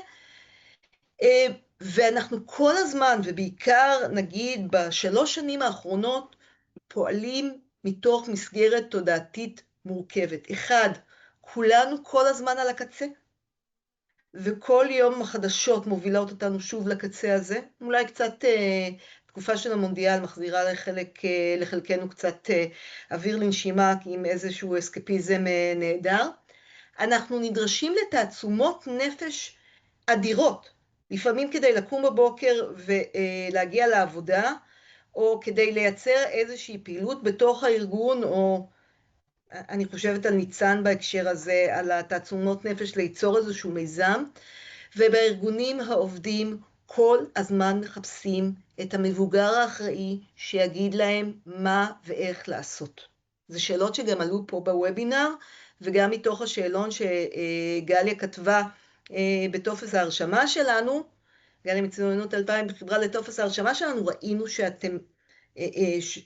Speaker 6: ואנחנו כל הזמן, ובעיקר נגיד ב3 שנים האחרונות, פועלים מתוך מסגרת תודעתית מורכבת. 1, כולנו כל הזמן על הקצה, וכל יום החדשות מובילות אותנו שוב לקצה הזה. אולי קצת תקופה של המונדיאל מחזירה לחלקנו קצת אוויר לנשימה, עם איזשהו אסקפיזם נהדר. אנחנו נדרשים לתעצומות נפש אדירות, לפעמים כדי לקום בבוקר ולהגיע לעבודה, או כדי לייצר איזושהי פעילות בתוך הארגון, או אני חושבת על ניצן בהקשר הזה, על התעצומות נפש ליצור איזשהו מיזם, ובארגונים העובדים כל הזמן מחפשים את המבוגר האחראי שיגיד להם מה ואיך לעשות. זה שאלות שגם עלו פה בוובינר, וגם מתוך השאלון שגליה כתבה בטופס ההרשמה שלנו, גליה מצוינות 2000 בחיברה לטופס ההרשמה שלנו, ראינו שאתם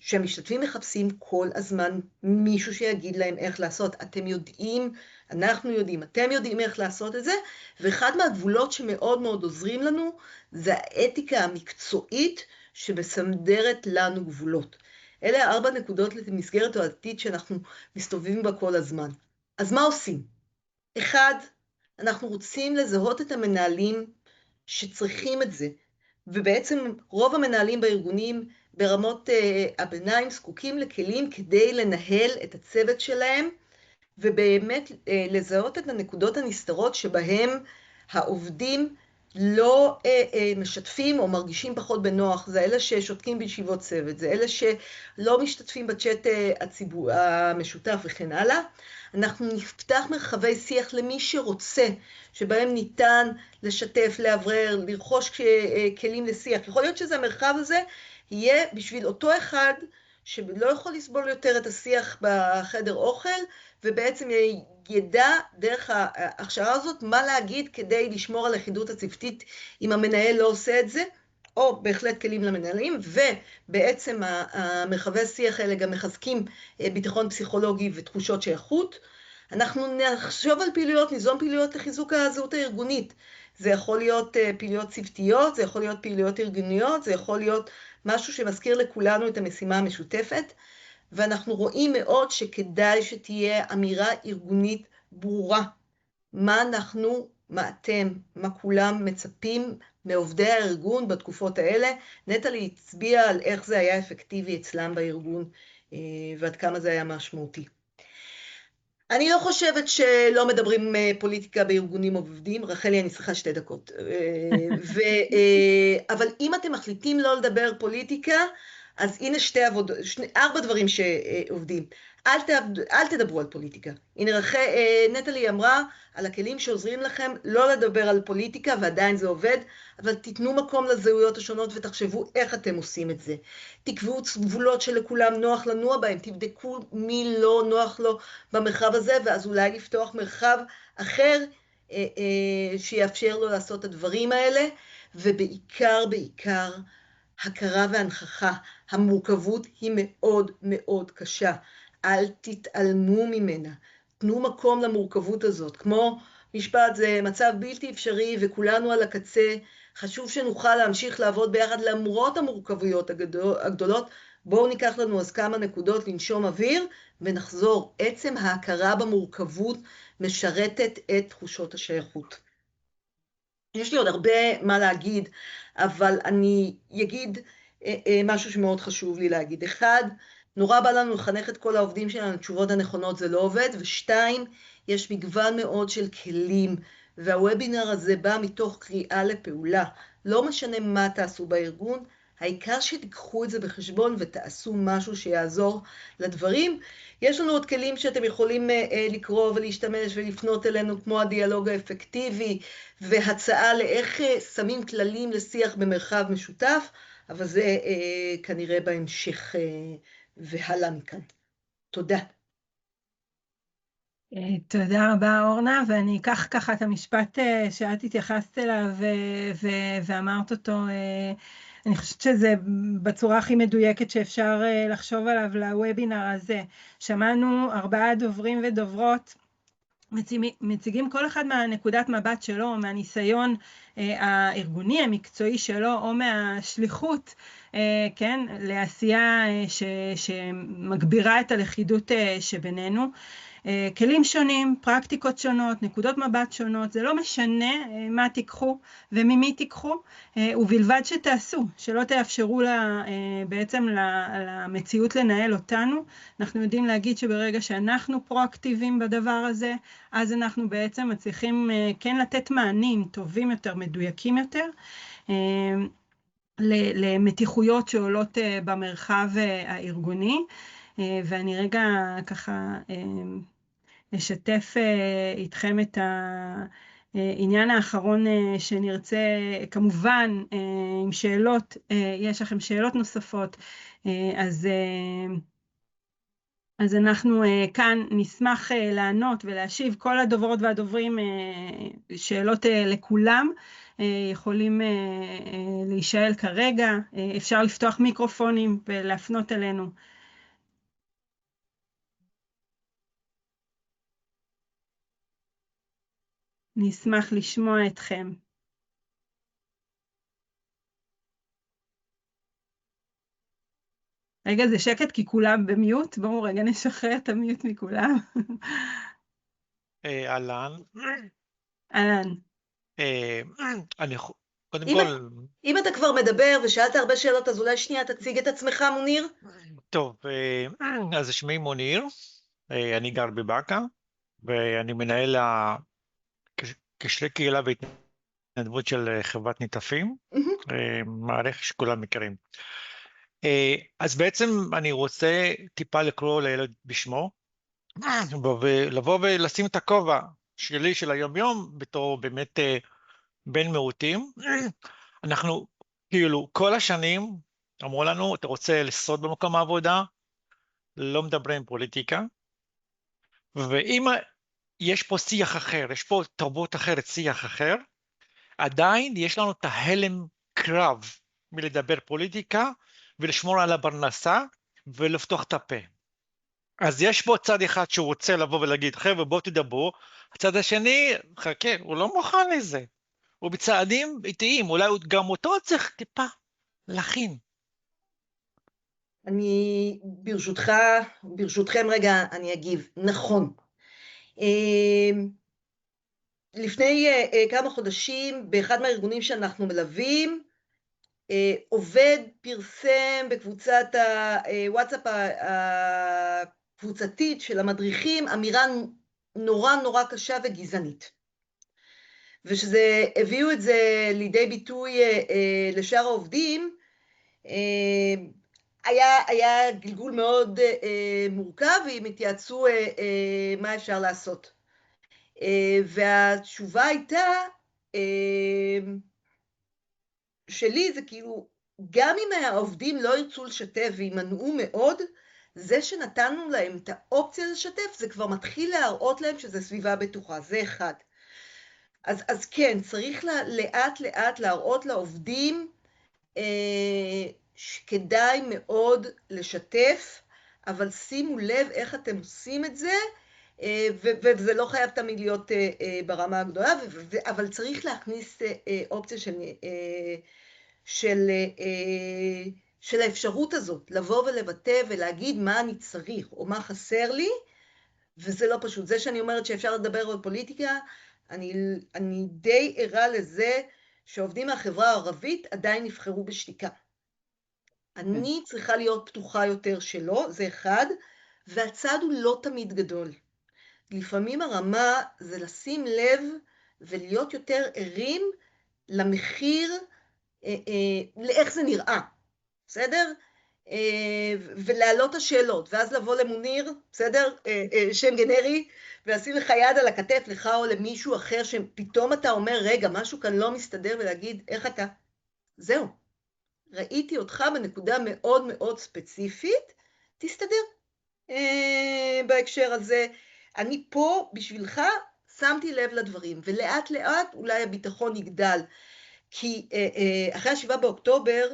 Speaker 6: שהמשתתפים מחפשים כל הזמן מישהו שיגיד להם איך לעשות. אתם יודעים, אנחנו יודעים, אתם יודעים איך לעשות את זה, ואחד מהגבולות שמאוד מאוד עוזרים לנו, זה האתיקה המקצועית שמסדרת לנו גבולות. אלה 4 נקודות למסגרת תועלתית שאנחנו מסתובבים בה כל הזמן. אז מה עושים? 1, אנחנו רוצים לזהות את המנהלים שצריכים את זה, ובעצם רוב המנהלים בארגונים ברמות הביניים זקוקים לכלים כדי לנהל את הצוות שלהם, ובאמת לזהות את הנקודות הנסתרות שבהם העובדים לא משתפים או מרגישים פחות בנוח. זה אלה ששותקים בישיבות צוות, זה אלה שלא משתתפים בצ'אט המשותף וכן הלאה. אנחנו נפתח מרחבי שיח למי שרוצה, שבהם ניתן לשתף, לאוורר, לרכוש כלים לשיח. יכול להיות שזה המרחב הזה יהיה בשביל אותו אחד שלא יכול לסבול יותר את השיח בחדר אוכל, ובעצם ידע דרך ההכשרה הזאת מה להגיד כדי לשמור על הלכידות הצוותית אם המנהל לא עושה את זה, או בהחלט כלים למנהלים, ובעצם המרחבי השיח האלה גם מחזקים ביטחון פסיכולוגי ותחושות שייכות. אנחנו נחשוב על פעילויות, ניזום פעילויות לחיזוק הזהות הארגונית. זה יכול להיות פעילויות צוותיות, זה יכול להיות פעילויות ארגוניות, זה יכול להיות משהו שמזכיר לכולנו את המשימה המשותפת, ואנחנו רואים מאוד שכדאי שתהיה אמירה ארגונית ברורה. מה אנחנו, מה אתם, מה כולם מצפים מעובדי הארגון בתקופות האלה. נטלי הצביעה על איך זה היה אפקטיבי אצלם בארגון, ועד כמה זה היה משמעותי. אני לא חושבת שלא מדברים פוליטיקה בארגונים עובדים, רחלי, אני צריכה 2 דקות. אבל אם אתם מחליטים לא לדבר פוליטיקה, אז הנה 4 דברים שעובדים. אל תדברו על פוליטיקה. הנה נטלי אמרה על הכלים שעוזרים לכם לא לדבר על פוליטיקה, ועדיין זה עובד, אבל תיתנו מקום לזהויות השונות ותחשבו איך אתם עושים את זה. תקבעו גבולות שלכולם נוח לנוע בהם, תבדקו מי לא נוח לו במרחב הזה, ואז אולי לפתוח מרחב אחר שיאפשר לו לעשות את הדברים האלה, ובעיקר, הכרה והנכחה. המורכבות היא מאוד מאוד קשה. אל תתעלמו ממנה. תנו מקום למורכבות הזאת. כמו משפט, זה מצב בלתי אפשרי וכולנו על הקצה. חשוב שנוכל להמשיך לעבוד ביחד למרות המורכבויות הגדולות. בואו ניקח לנו אז כמה נקודות לנשום אוויר ונחזור. עצם ההכרה במורכבות משרתת את תחושות השייכות. יש לי עוד הרבה מה להגיד, אבל אני אגיד משהו שמאוד חשוב לי להגיד. 1, נורא בא לנו לחנך את כל העובדים שלנו, תשובות הנכונות זה לא עובד, ו2, יש מגוון מאוד של כלים, והוובינר הזה בא מתוך קריאה לפעולה. לא משנה מה תעשו בארגון, העיקר שתיקחו את זה בחשבון ותעשו משהו שיעזור לדברים. יש לנו עוד כלים שאתם יכולים לקרוא ולהשתמש ולפנות אלינו, כמו הדיאלוג האפקטיבי, והצעה לאיך שמים כללים לשיח במרחב משותף, אבל זה כנראה בהמשך והלאה מכאן. תודה.
Speaker 2: תודה רבה אורנה, ואני אקח ככה את המשפט שאת התייחסת אליו ואמרת אותו, אני חושבת שזה בצורה הכי מדויקת שאפשר לחשוב עליו לוובינר הזה. שמענו 4 דוברים ודוברות, מציגים כל אחד מהנקודת מבט שלו, מהניסיון הארגוני, המקצועי שלו, או מהשליחות, כן, לעשייה שמגבירה את הלכידות שבינינו. כלים שונים, פרקטיקות שונות, נקודות מבט שונות, זה לא משנה מה תיקחו וממי תיקחו, ובלבד שתעשו, שלא תאפשרו בעצם למציאות לנהל אותנו. אנחנו יודעים להגיד שברגע שאנחנו פרואקטיביים בדבר הזה, אז אנחנו בעצם מצליחים כן לתת מענים טובים יותר, מדויקים יותר, למתיחויות שעולות במרחב הארגוני. ואני רגע ככה אשתף איתכם את העניין האחרון שנרצה, כמובן עם שאלות, יש לכם שאלות נוספות, אז אז אנחנו כאן נשמח לענות ולהשיב כל הדוברות והדוברים שאלות לכולם, יכולים להישאל כרגע, אפשר לפתוח מיקרופונים ולהפנות אלינו. נשמח לשמוע אתכם. רגע, זה שקט כי כולם במיוט, בואו רגע נשחרר את המיוט מכולם.
Speaker 7: אהלן.
Speaker 2: אהלן.
Speaker 7: קודם כל...
Speaker 6: אם אתה כבר מדבר ושאלת הרבה שאלות, אז אולי שנייה תציג את עצמך, מוניר.
Speaker 7: טוב, אז שמי מוניר, אני גר בבאקה, ואני מנהל קשרי קהילה והתנדבות של חברת ניטפים, מערכת שכולם מכירים. אז בעצם אני רוצה טיפה לקרוא לילד בשמו, ולבוא ולשים את הכובע שלי של היום יום, בתור באמת בן מיעוטים. אנחנו כאילו כל השנים אמרו לנו, אתה רוצה לשרוד במקום העבודה, לא מדברים פוליטיקה, ואם יש פה שיח אחר, יש פה תרבות אחרת, שיח אחר, עדיין יש לנו את ההלם קרב מלדבר פוליטיקה, ולשמור על הפרנסה, ולפתוח את הפה. אז יש פה צד אחד שהוא רוצה לבוא ולהגיד, חבר'ה בואו תדברו, הצד השני, חכה, הוא לא מוכן לזה. הוא בצעדים איטיים, אולי גם אותו צריך טיפה להכין.
Speaker 6: אני ברשותכם רגע אני אגיב. נכון. לפני כמה חודשים באחד מהארגונים שאנחנו מלווים, עובד פרסם בקבוצת הוואטסאפ הקבוצתית של המדריכים אמירה נורא נורא קשה וגזענית. ושזה הביאו את זה לידי ביטוי לשאר העובדים, היה גלגול מאוד מורכב, והם התייעצו מה אפשר לעשות. והתשובה הייתה, שלי זה כאילו, גם אם העובדים לא ירצו לשתף וימנעו מאוד, זה שנתנו להם את האופציה לשתף, זה כבר מתחיל להראות להם שזה סביבה בטוחה, זה אחד. אז כן, צריך לאט לאט להראות לעובדים שכדאי מאוד לשתף, אבל שימו לב איך אתם עושים את זה, וזה לא חייב תמיד להיות ברמה הגדולה, אבל צריך להכניס אופציה של האפשרות הזאת, לבוא ולבטא ולהגיד מה אני צריך או מה חסר לי, וזה לא פשוט. זה שאני אומרת שאפשר לדבר על פוליטיקה, אני די ערה לזה שעובדים מהחברה הערבית עדיין נבחרו בשתיקה. אני צריכה להיות פתוחה יותר שלו, זה אחד, והצד הוא לא תמיד גדול. לפעמים הרמה זה לשים לב ולהיות יותר ערים למחיר, לאיך זה נראה, בסדר? ולהעלות השאלות, ואז לבוא למוניר, בסדר? שם גנרי, ולשים לך יד על הכתף, לך או למישהו אחר, שפתאום אתה אומר, רגע, משהו כאן לא מסתדר, ולהגיד, איך אתה? זהו. ראיתי אותך בנקודה מאוד מאוד ספציפית, תסתדר. בהקשר הזה, אני פה בשבילך, שמתי לב לדברים, ולאט לאט אולי הביטחון יגדל, כי אחרי 7 באוקטובר,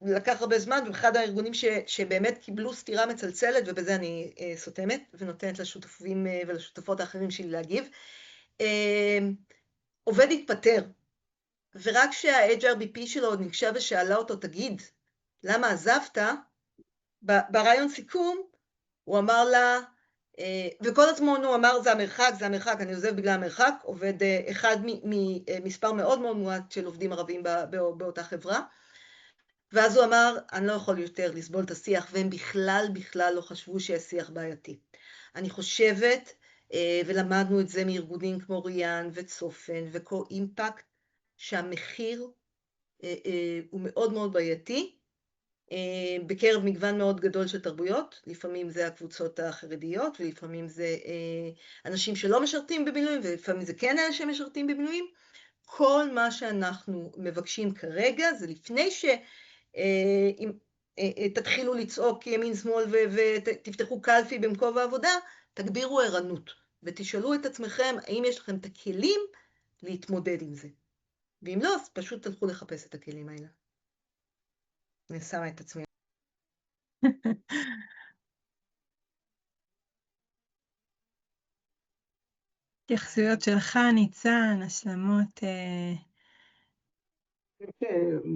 Speaker 6: לקח הרבה זמן, ואחד הארגונים שבאמת קיבלו סתירה מצלצלת, ובזה אני סותמת, ונותנת לשותפים ולשותפות האחרים שלי להגיב, עובד התפטר, ורק שה-HRBP שלו ניגשה ושאלה אותו, תגיד, למה עזבת? ברעיון סיכום, הוא אמר לה, וכל הזמן הוא אמר, זה המרחק, אני עוזב בגלל המרחק, עובד אחד ממספר מאוד מאוד מועט של עובדים ערבים באותה חברה, ואז הוא אמר, אני לא יכול יותר לסבול את השיח, והם בכלל לא חשבו שיש שיח בעייתי. אני חושבת, ולמדנו את זה מארגונים כמו ריאן וצופן וקו-אימפקט, שהמחיר הוא מאוד מאוד בעייתי, בקרב מגוון מאוד גדול של תרבויות, לפעמים זה הקבוצות החרדיות, ולפעמים זה אנשים שלא משרתים במילואים, ולפעמים זה כן אלה שמשרתים במילואים. כל מה שאנחנו מבקשים כרגע זה לפני תתחילו לצעוק ימין שמאל ותפתחו קלפי במקום העבודה, תגבירו ערנות ותשאלו את עצמכם האם יש לכם את הכלים להתמודד עם זה. ואם לא, אז פשוט תלכו לחפש את הכלים האלה. אני שמה את עצמי.
Speaker 2: התייחסויות שלך, ניצן, השלמות.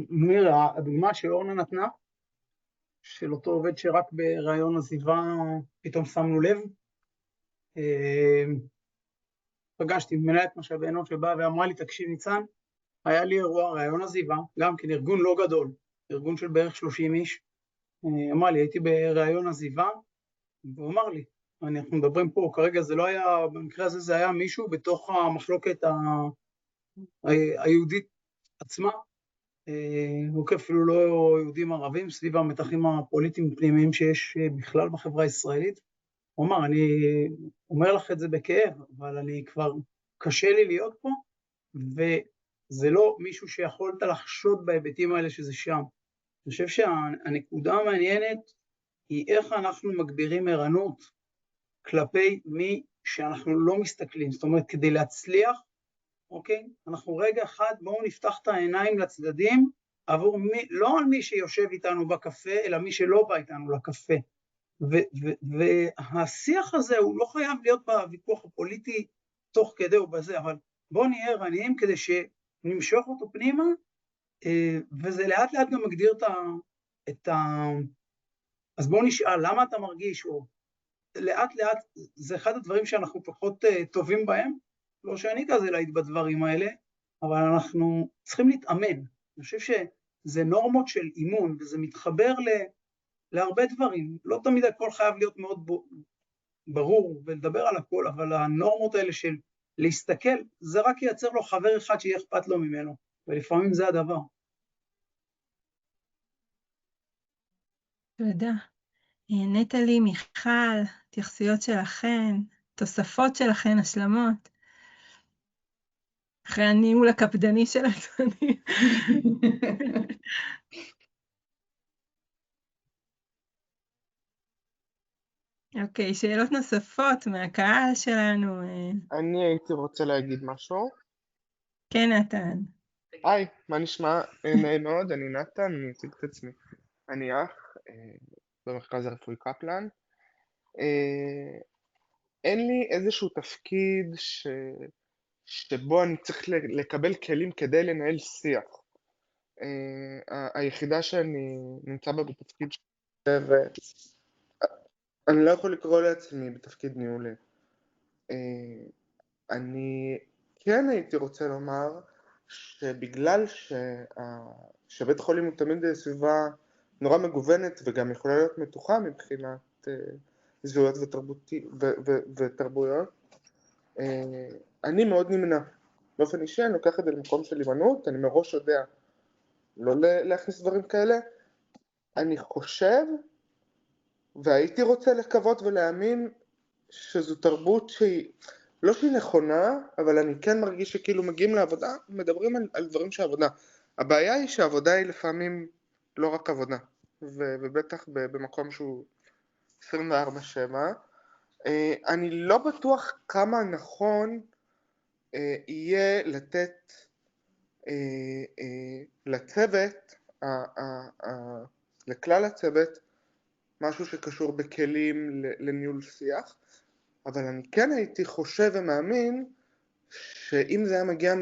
Speaker 3: מירה, הדוגמה שאורנה נתנה, של אותו עובד שרק ברעיון עזיבה פתאום שמנו לב, פגשתי מנהלת משאבי אנוש שבאה ואמרה לי, תקשיב ניצן, היה לי אירוע רעיון עזיבה, גם כן ארגון לא גדול, ארגון של בערך 30 איש, אמר לי, הייתי ברעיון עזיבה, והוא אמר לי, אנחנו מדברים פה, כרגע זה לא היה, במקרה הזה זה היה מישהו בתוך המחלוקת היהודית עצמה, הוא אפילו לא יהודים ערבים, סביב המתחים הפוליטיים פנימיים שיש בכלל בחברה הישראלית. הוא אמר, אני אומר לך את זה בכאב, אבל אני כבר קשה לי להיות פה, וזה לא מישהו שיכולת לחשוד בהיבטים האלה שזה שם. אני חושב שהנקודה המעניינת היא איך אנחנו מגבירים ערנות כלפי מי שאנחנו לא מסתכלים. זאת אומרת, כדי להצליח, אוקיי? אנחנו רגע אחד, בואו נפתח את העיניים לצדדים, עבור מי, לא על מי שיושב איתנו בקפה, אלא מי שלא בא איתנו לקפה. והשיח הזה הוא לא חייב להיות בוויכוח הפוליטי תוך כדי או בזה, אבל בואו נהיה ערניים כדי שנמשוך אותו פנימה, וזה לאט לאט גם מגדיר אז בואו נשאל, למה אתה מרגיש, או לאט לאט, זה אחד הדברים שאנחנו פחות טובים בהם, לא שאני כזה להיט בדברים האלה, אבל אנחנו צריכים להתאמן. אני חושב שזה נורמות של אימון, וזה מתחבר להרבה דברים. לא תמיד הכל חייב להיות מאוד ברור ולדבר על הכל, אבל הנורמות האלה של להסתכל, זה רק ייצר לו חבר אחד שיהיה אכפת לו ממנו, ולפעמים זה הדבר.
Speaker 2: תודה. נטלי, מיכל, התייחסויות שלכן, תוספות שלכן, השלמות. אחרי הניהול הקפדני של עצמי. אוקיי, שאלות נוספות מהקהל שלנו.
Speaker 8: אני הייתי רוצה להגיד משהו.
Speaker 2: כן, נתן.
Speaker 8: היי, מה נשמע? נעים מאוד, אני נתן, אני אציג את עצמי. אני אח במרכז הרפואי קפלן. אין לי איזשהו תפקיד שבו אני צריך לקבל כלים כדי לנהל שיח. היחידה שאני נמצא בה בתפקיד אני לא יכול לקרוא לעצמי בתפקיד ניהולי. אני כן הייתי רוצה לומר שבגלל שבית חולים הוא תמיד סביבה נורא מגוונת וגם יכולה להיות מתוחה מבחינת זהויות ותרבויות, אני מאוד נמנע. באופן אישי אני לוקח את זה למקום של הימנעות, אני מראש יודע לא להכניס דברים כאלה. אני חושב והייתי רוצה לקוות ולהאמין שזו תרבות שהיא לא שהיא נכונה, אבל אני כן מרגיש שכאילו מגיעים לעבודה, מדברים על דברים שעבודה. הבעיה היא שהעבודה היא לפעמים לא רק עבודה, ובטח במקום שהוא 24/7. אני לא בטוח כמה נכון יהיה לתת לצוות, לכלל הצוות, משהו שקשור בכלים לניהול שיח, אבל אני כן הייתי חושב ומאמין שאם זה היה מגיע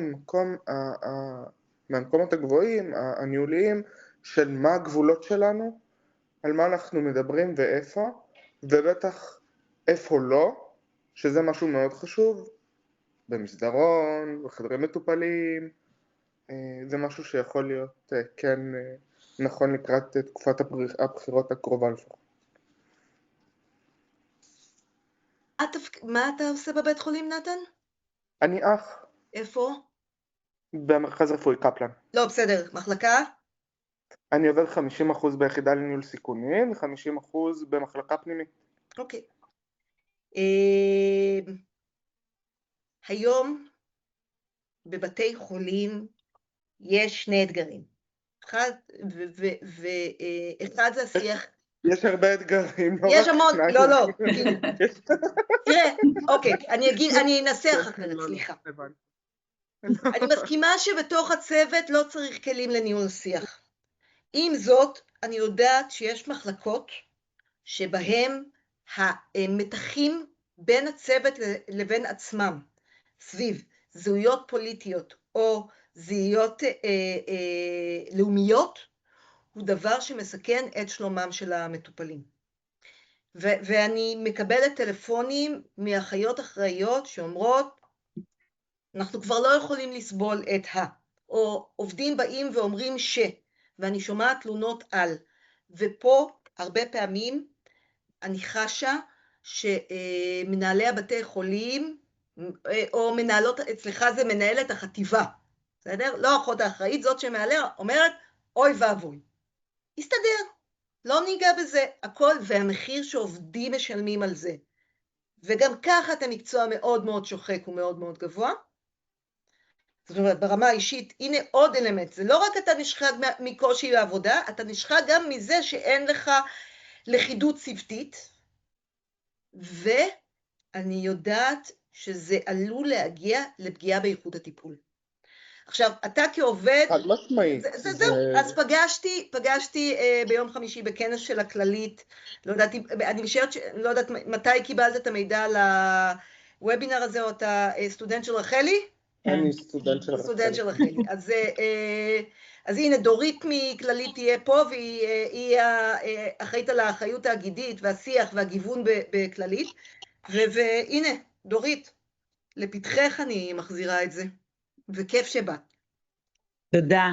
Speaker 8: מהמקומות הגבוהים, הניהוליים, של מה הגבולות שלנו, על מה אנחנו מדברים ואיפה, ובטח איפה לא, שזה משהו מאוד חשוב, במסדרון, בחדרי מטופלים, זה משהו שיכול להיות כן נכון לקראת תקופת הבחירות הקרובה לפחות.
Speaker 6: מה אתה עושה בבית חולים, נתן?
Speaker 8: אני אח.
Speaker 6: איפה?
Speaker 8: במרכז רפואי קפלן.
Speaker 6: לא, בסדר. מחלקה?
Speaker 8: אני עובד 50% ביחידה לניהול סיכונים, ו50% במחלקה פנימית.
Speaker 6: אוקיי. היום בבתי חולים יש שני אתגרים. ואחד זה השיח.
Speaker 8: יש הרבה אתגרים.
Speaker 6: יש המון, לא, כאילו. תראה, אוקיי, אני אנסח אחרת, סליחה. אני מסכימה שבתוך הצוות לא צריך כלים לניהול שיח. עם זאת, אני יודעת שיש מחלקות שבהם המתחים בין הצוות לבין עצמם, סביב זהויות פוליטיות או זהויות לאומיות, הוא דבר שמסכן את שלומם של המטופלים. ואני מקבלת טלפונים מאחיות אחראיות שאומרות, אנחנו כבר לא יכולים לסבול את או עובדים באים ואומרים ואני שומעת תלונות על, ופה הרבה פעמים אני חשה שמנהלי הבתי חולים, או מנהלות, אצלך זה מנהלת החטיבה, בסדר? לא אחות האחראית, זאת שמעליה אומרת, אוי ואבוי. הסתדר, לא ניגע בזה, הכל, והמחיר שעובדים משלמים על זה. וגם ככה את המקצוע מאוד מאוד שוחק ומאוד מאוד גבוה. זאת אומרת, ברמה האישית, הנה עוד אלמנט, זה לא רק אתה נשחק מקושי לעבודה, אתה נשחק גם מזה שאין לך לכידות צוותית, ואני יודעת שזה עלול להגיע לפגיעה באיכות הטיפול. עכשיו, אתה כעובד,
Speaker 8: חד משמעית.
Speaker 6: זהו, אז פגשתי ביום חמישי בכנס של הכללית, לא יודעת, אני משערת, לא יודעת מתי קיבלת את המידע על הוובינר הזה, או אתה סטודנט של רחלי?
Speaker 8: אני סטודנט של רחלי.
Speaker 6: סטודנט של רחלי. אז הנה, דורית מכללית תהיה פה, והיא אחראית על האחריות האגידית והשיח והגיוון בכללית, והנה, דורית, לפתחך אני מחזירה את זה, וכיף שבאת.
Speaker 9: תודה.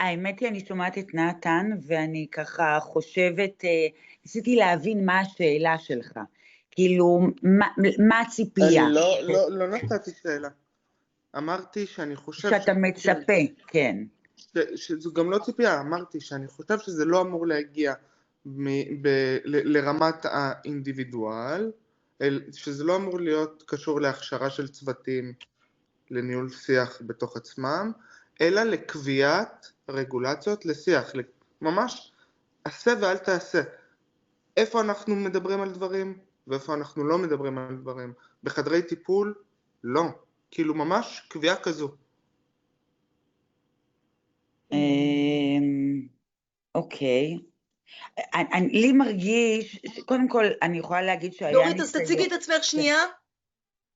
Speaker 9: האמת היא, אני שומעת את נתן, ואני ככה חושבת, ניסיתי להבין מה השאלה שלך. כאילו, מה הציפייה?
Speaker 8: אני לא נתתי שאלה. אמרתי שאני חושב...
Speaker 9: שאתה מצפה, כן.
Speaker 8: שזו גם לא ציפייה, אמרתי שאני חושב שזה לא אמור להגיע לרמת האינדיבידואל, שזה לא אמור להיות קשור להכשרה של צוותים לניהול שיח בתוך עצמם, אלא לקביעת רגולציות לשיח, ממש עשה ואל תעשה. איפה אנחנו מדברים על דברים ואיפה אנחנו לא מדברים על דברים. בחדרי טיפול, לא. כאילו ממש קביעה כזו.
Speaker 9: אוקיי. לי מרגיש, קודם כל אני יכולה להגיד שהיה
Speaker 6: דורית, אז תציגי את עצמך שנייה.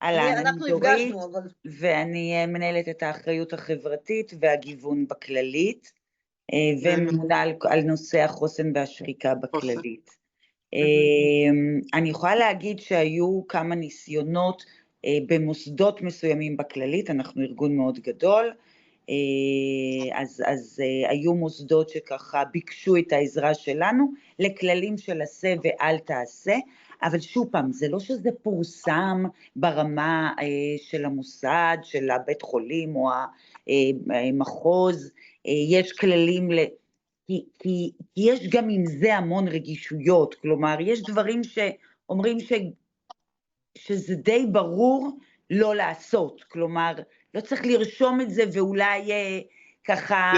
Speaker 9: אנחנו דורית, ואני מנהלת את האחריות החברתית והגיוון בכללית, וממונה על נושא החוסן והשריקה בכללית. אני יכולה להגיד שהיו כמה ניסיונות במוסדות מסוימים בכללית, אנחנו ארגון מאוד גדול, אז היו מוסדות שככה ביקשו את העזרה שלנו לכללים של עשה ואל תעשה, אבל שוב פעם, זה לא שזה פורסם ברמה של המוסד, של הבית חולים או המחוז, יש כללים, כי יש גם עם זה המון רגישויות, כלומר יש דברים שאומרים שזה די ברור לא לעשות, כלומר לא צריך לרשום את זה ואולי ככה...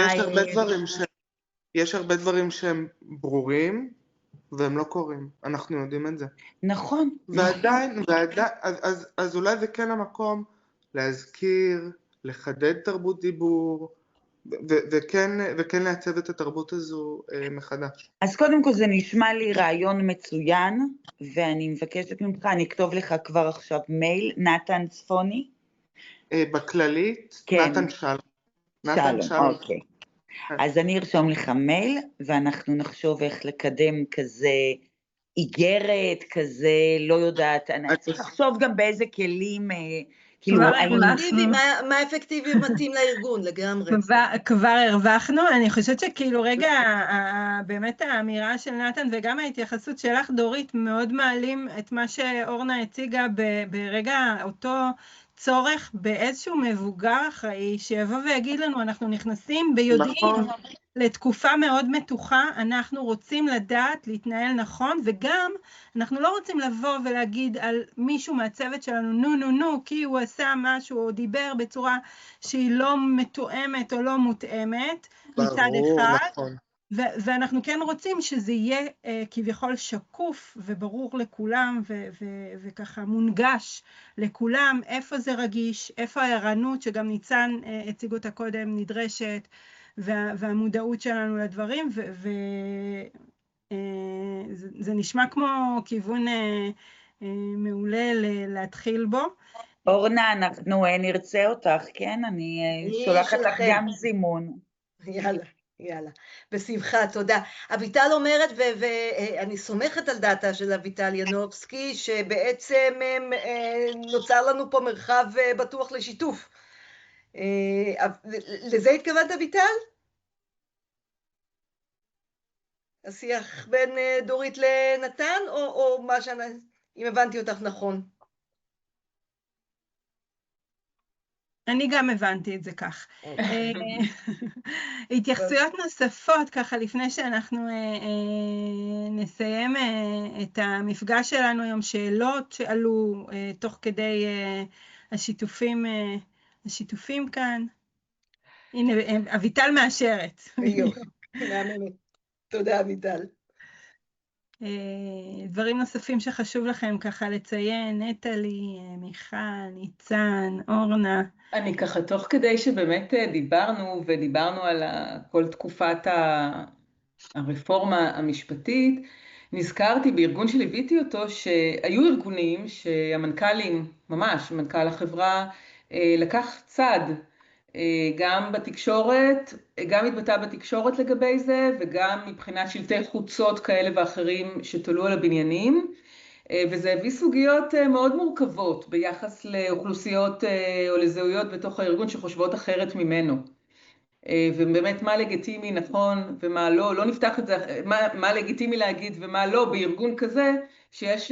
Speaker 8: יש הרבה דברים שהם ברורים והם לא קורים, אנחנו יודעים את זה.
Speaker 9: נכון.
Speaker 8: ועדיין, אז אולי זה כן המקום להזכיר, לחדד תרבות דיבור, וכן לעצב את התרבות הזו מחדש.
Speaker 9: אז קודם כל זה נשמע לי רעיון מצוין, ואני מבקשת ממך, אני אכתוב לך כבר עכשיו מייל, נתן צפוני?
Speaker 8: בכללית,
Speaker 9: כן.
Speaker 8: נתן שלום.
Speaker 9: שלום, אוקיי. אז אני ארשום לך מייל, ואנחנו נחשוב איך לקדם כזה איגרת, כזה, לא יודעת, אני צריך לחשוב גם באיזה כלים, כאילו,
Speaker 6: מה אפקטיבי מתאים לארגון לגמרי.
Speaker 2: כבר הרווחנו, אני חושבת שכאילו רגע, באמת האמירה של נתן וגם ההתייחסות שלך דורית מאוד מעלים את מה שאורנה הציגה ברגע אותו צורך באיזשהו מבוגר אחראי שיבוא ויגיד לנו, אנחנו נכנסים ביודעים לתקופה מאוד מתוחה, אנחנו רוצים לדעת להתנהל נכון, וגם אנחנו לא רוצים לבוא ולהגיד על מישהו מהצוות שלנו, נו, כי הוא עשה משהו או דיבר בצורה שהיא לא מתואמת או לא מותאמת, מצד
Speaker 8: ברור,
Speaker 2: אחד,
Speaker 8: נכון.
Speaker 2: ואנחנו כן רוצים שזה יהיה כביכול שקוף וברור לכולם וככה מונגש לכולם, איפה זה רגיש, איפה הערנות שגם ניצן הציג אותה קודם נדרשת, והמודעות שלנו לדברים, זה נשמע כמו כיוון מעולה להתחיל בו.
Speaker 9: אורנה, אנחנו נרצה אותך, כן? אני שולחת לך גם זימון.
Speaker 6: יאללה, יאללה. בשמחה, תודה. אביטל אומרת, ואני סומכת על דעתה של אביטל ינובסקי, שבעצם נוצר לנו פה מרחב בטוח לשיתוף. לזה התכוונת, אביטל? השיח בין דורית לנתן, או מה אם הבנתי אותך נכון?
Speaker 2: אני גם הבנתי את זה כך. התייחסויות נוספות, ככה לפני שאנחנו נסיים את המפגש שלנו היום, שאלות שעלו תוך כדי השיתופים כאן. הנה, אביטל מאשרת.
Speaker 6: יופי, מהממת. תודה, אביטל.
Speaker 2: דברים נוספים שחשוב לכם ככה לציין, נטלי, מיכל, ניצן, אורנה.
Speaker 5: אני ככה, תוך כדי שבאמת דיברנו על כל תקופת הרפורמה המשפטית, נזכרתי בארגון שליוויתי אותו, שהיו ארגונים שהמנכ"לים, ממש, מנכ"ל החברה, לקח צד, גם בתקשורת, גם התבטא בתקשורת לגבי זה, וגם מבחינת שלטי חוצות כאלה ואחרים שתלו על הבניינים, וזה הביא סוגיות מאוד מורכבות ביחס לאוכלוסיות או לזהויות בתוך הארגון שחושבות אחרת ממנו. ובאמת מה לגיטימי נכון ומה לא, לא נפתח את זה, מה לגיטימי להגיד ומה לא בארגון כזה, שיש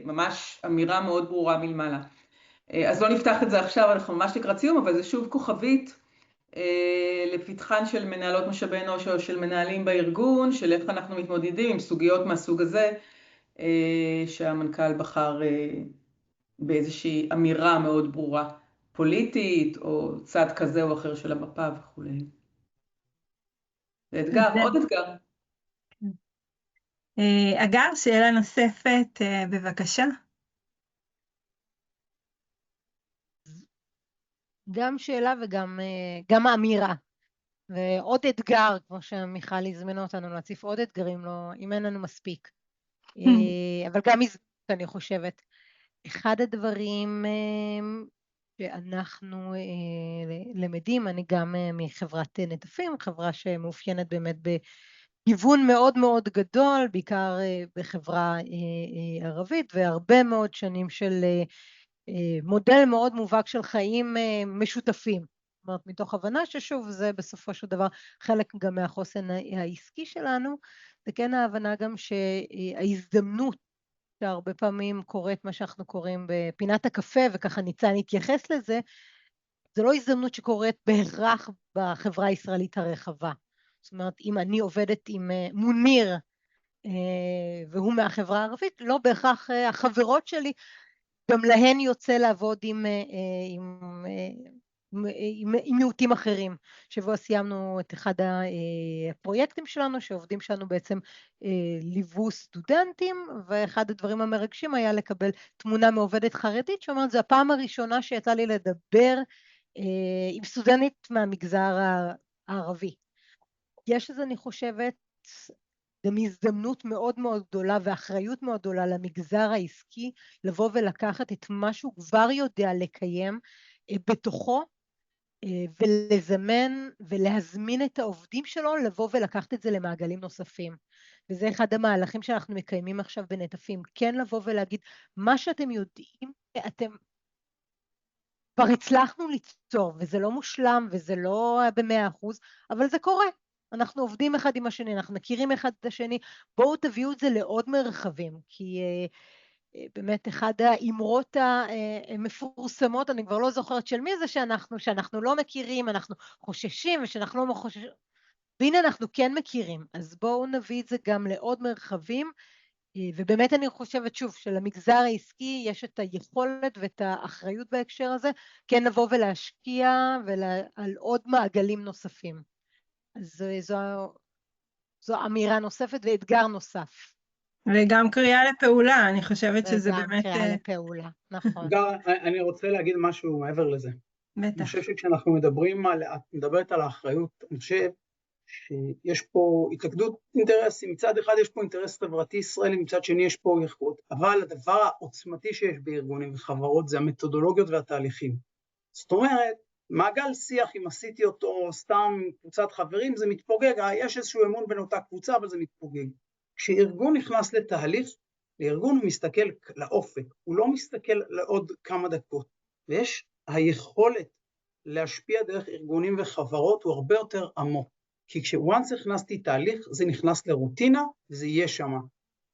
Speaker 5: ממש אמירה מאוד ברורה מלמעלה. אז לא נפתח את זה עכשיו, אנחנו ממש לקראת סיום, אבל זה שוב כוכבית לפתחן של מנהלות משאבי אנוש או של מנהלים בארגון, של איך אנחנו מתמודדים עם סוגיות מהסוג הזה, שהמנכ"ל בחר באיזושהי אמירה מאוד ברורה, פוליטית או צד כזה או אחר של המפה וכו'. זה אתגר, עוד אתגר.
Speaker 2: אגר, שאלה נוספת, בבקשה.
Speaker 1: גם שאלה וגם האמירה. ועוד אתגר, כמו שמיכל הזמינה אותנו להציף עוד אתגרים, אם אין לנו מספיק. אבל גם אני חושבת, אחד הדברים שאנחנו למדים, אני גם מחברת נטפים, חברה שמאופיינת באמת בגיוון מאוד מאוד גדול, בעיקר בחברה ערבית, והרבה מאוד שנים של מודל מאוד מובהק של חיים משותפים. זאת אומרת, מתוך הבנה ששוב, זה בסופו של דבר חלק גם מהחוסן העסקי שלנו, וכן ההבנה גם שההזדמנות שהרבה פעמים קורית מה שאנחנו קוראים בפינת הקפה, וככה ניצן התייחס לזה, זה לא הזדמנות שקורית בהכרח בחברה הישראלית הרחבה. זאת אומרת, אם אני עובדת עם מוניר, והוא מהחברה הערבית, לא בהכרח החברות שלי, גם להן יוצא לעבוד עם מיעוטים אחרים. שבוע סיימנו את אחד הפרויקטים שלנו, שעובדים שלנו בעצם ליוו סטודנטים, ואחד הדברים המרגשים היה לקבל תמונה מעובדת חרדית, שאומרת, זו הפעם הראשונה שיצא לי לדבר עם סטודנטית מהמגזר הערבי. יש לזה, אני חושבת, גם הזדמנות מאוד מאוד גדולה ואחריות מאוד גדולה למגזר העסקי, לבוא ולקחת את מה שהוא כבר יודע לקיים בתוכו, ולזמן ולהזמין את העובדים שלו לבוא ולקחת את זה למעגלים נוספים. וזה אחד המהלכים שאנחנו מקיימים עכשיו בנטפים, כן לבוא ולהגיד, מה שאתם יודעים, אתם כבר הצלחנו ליצור, וזה לא מושלם וזה לא ב100%, אבל זה קורה. אנחנו עובדים אחד עם השני, אנחנו מכירים אחד את השני, בואו תביאו את זה לעוד מרחבים, כי באמת אחד האמרות המפורסמות, אני כבר לא זוכרת של מי זה שאנחנו לא מכירים, אנחנו חוששים ושאנחנו לא חוששים, והנה אנחנו כן מכירים, אז בואו נביא את זה גם לעוד מרחבים, ובאמת אני חושבת שוב שלמגזר העסקי יש את היכולת ואת האחריות בהקשר הזה, כן לבוא ולהשקיע על עוד מעגלים נוספים. אז זו אמירה נוספת ואתגר נוסף.
Speaker 2: וגם קריאה לפעולה, אני חושבת שזה
Speaker 1: וגם
Speaker 2: באמת...
Speaker 1: קריאה לפעולה, נכון.
Speaker 3: אני רוצה להגיד משהו מעבר לזה. אני
Speaker 2: בטח.
Speaker 3: חושב שכשאנחנו מדברים את מדברת על האחריות, אני חושב שיש פה התלכדות אינטרסים, מצד אחד יש פה אינטרס חברתי ישראלי, מצד שני יש פה יכולת, אבל הדבר העוצמתי שיש בארגונים וחברות זה המתודולוגיות והתהליכים. זאת אומרת, מעגל שיח, אם עשיתי אותו סתם קבוצת חברים, זה מתפוגג, יש איזשהו אמון בין אותה קבוצה, אבל זה מתפוגג. כשארגון נכנס לתהליך, לארגון הוא מסתכל לאופק, הוא לא מסתכל לעוד כמה דקות, ויש היכולת להשפיע דרך ארגונים וחברות הוא הרבה יותר עמוק, כי כשוואנס הכנסתי תהליך, זה נכנס לרוטינה, וזה יהיה שם.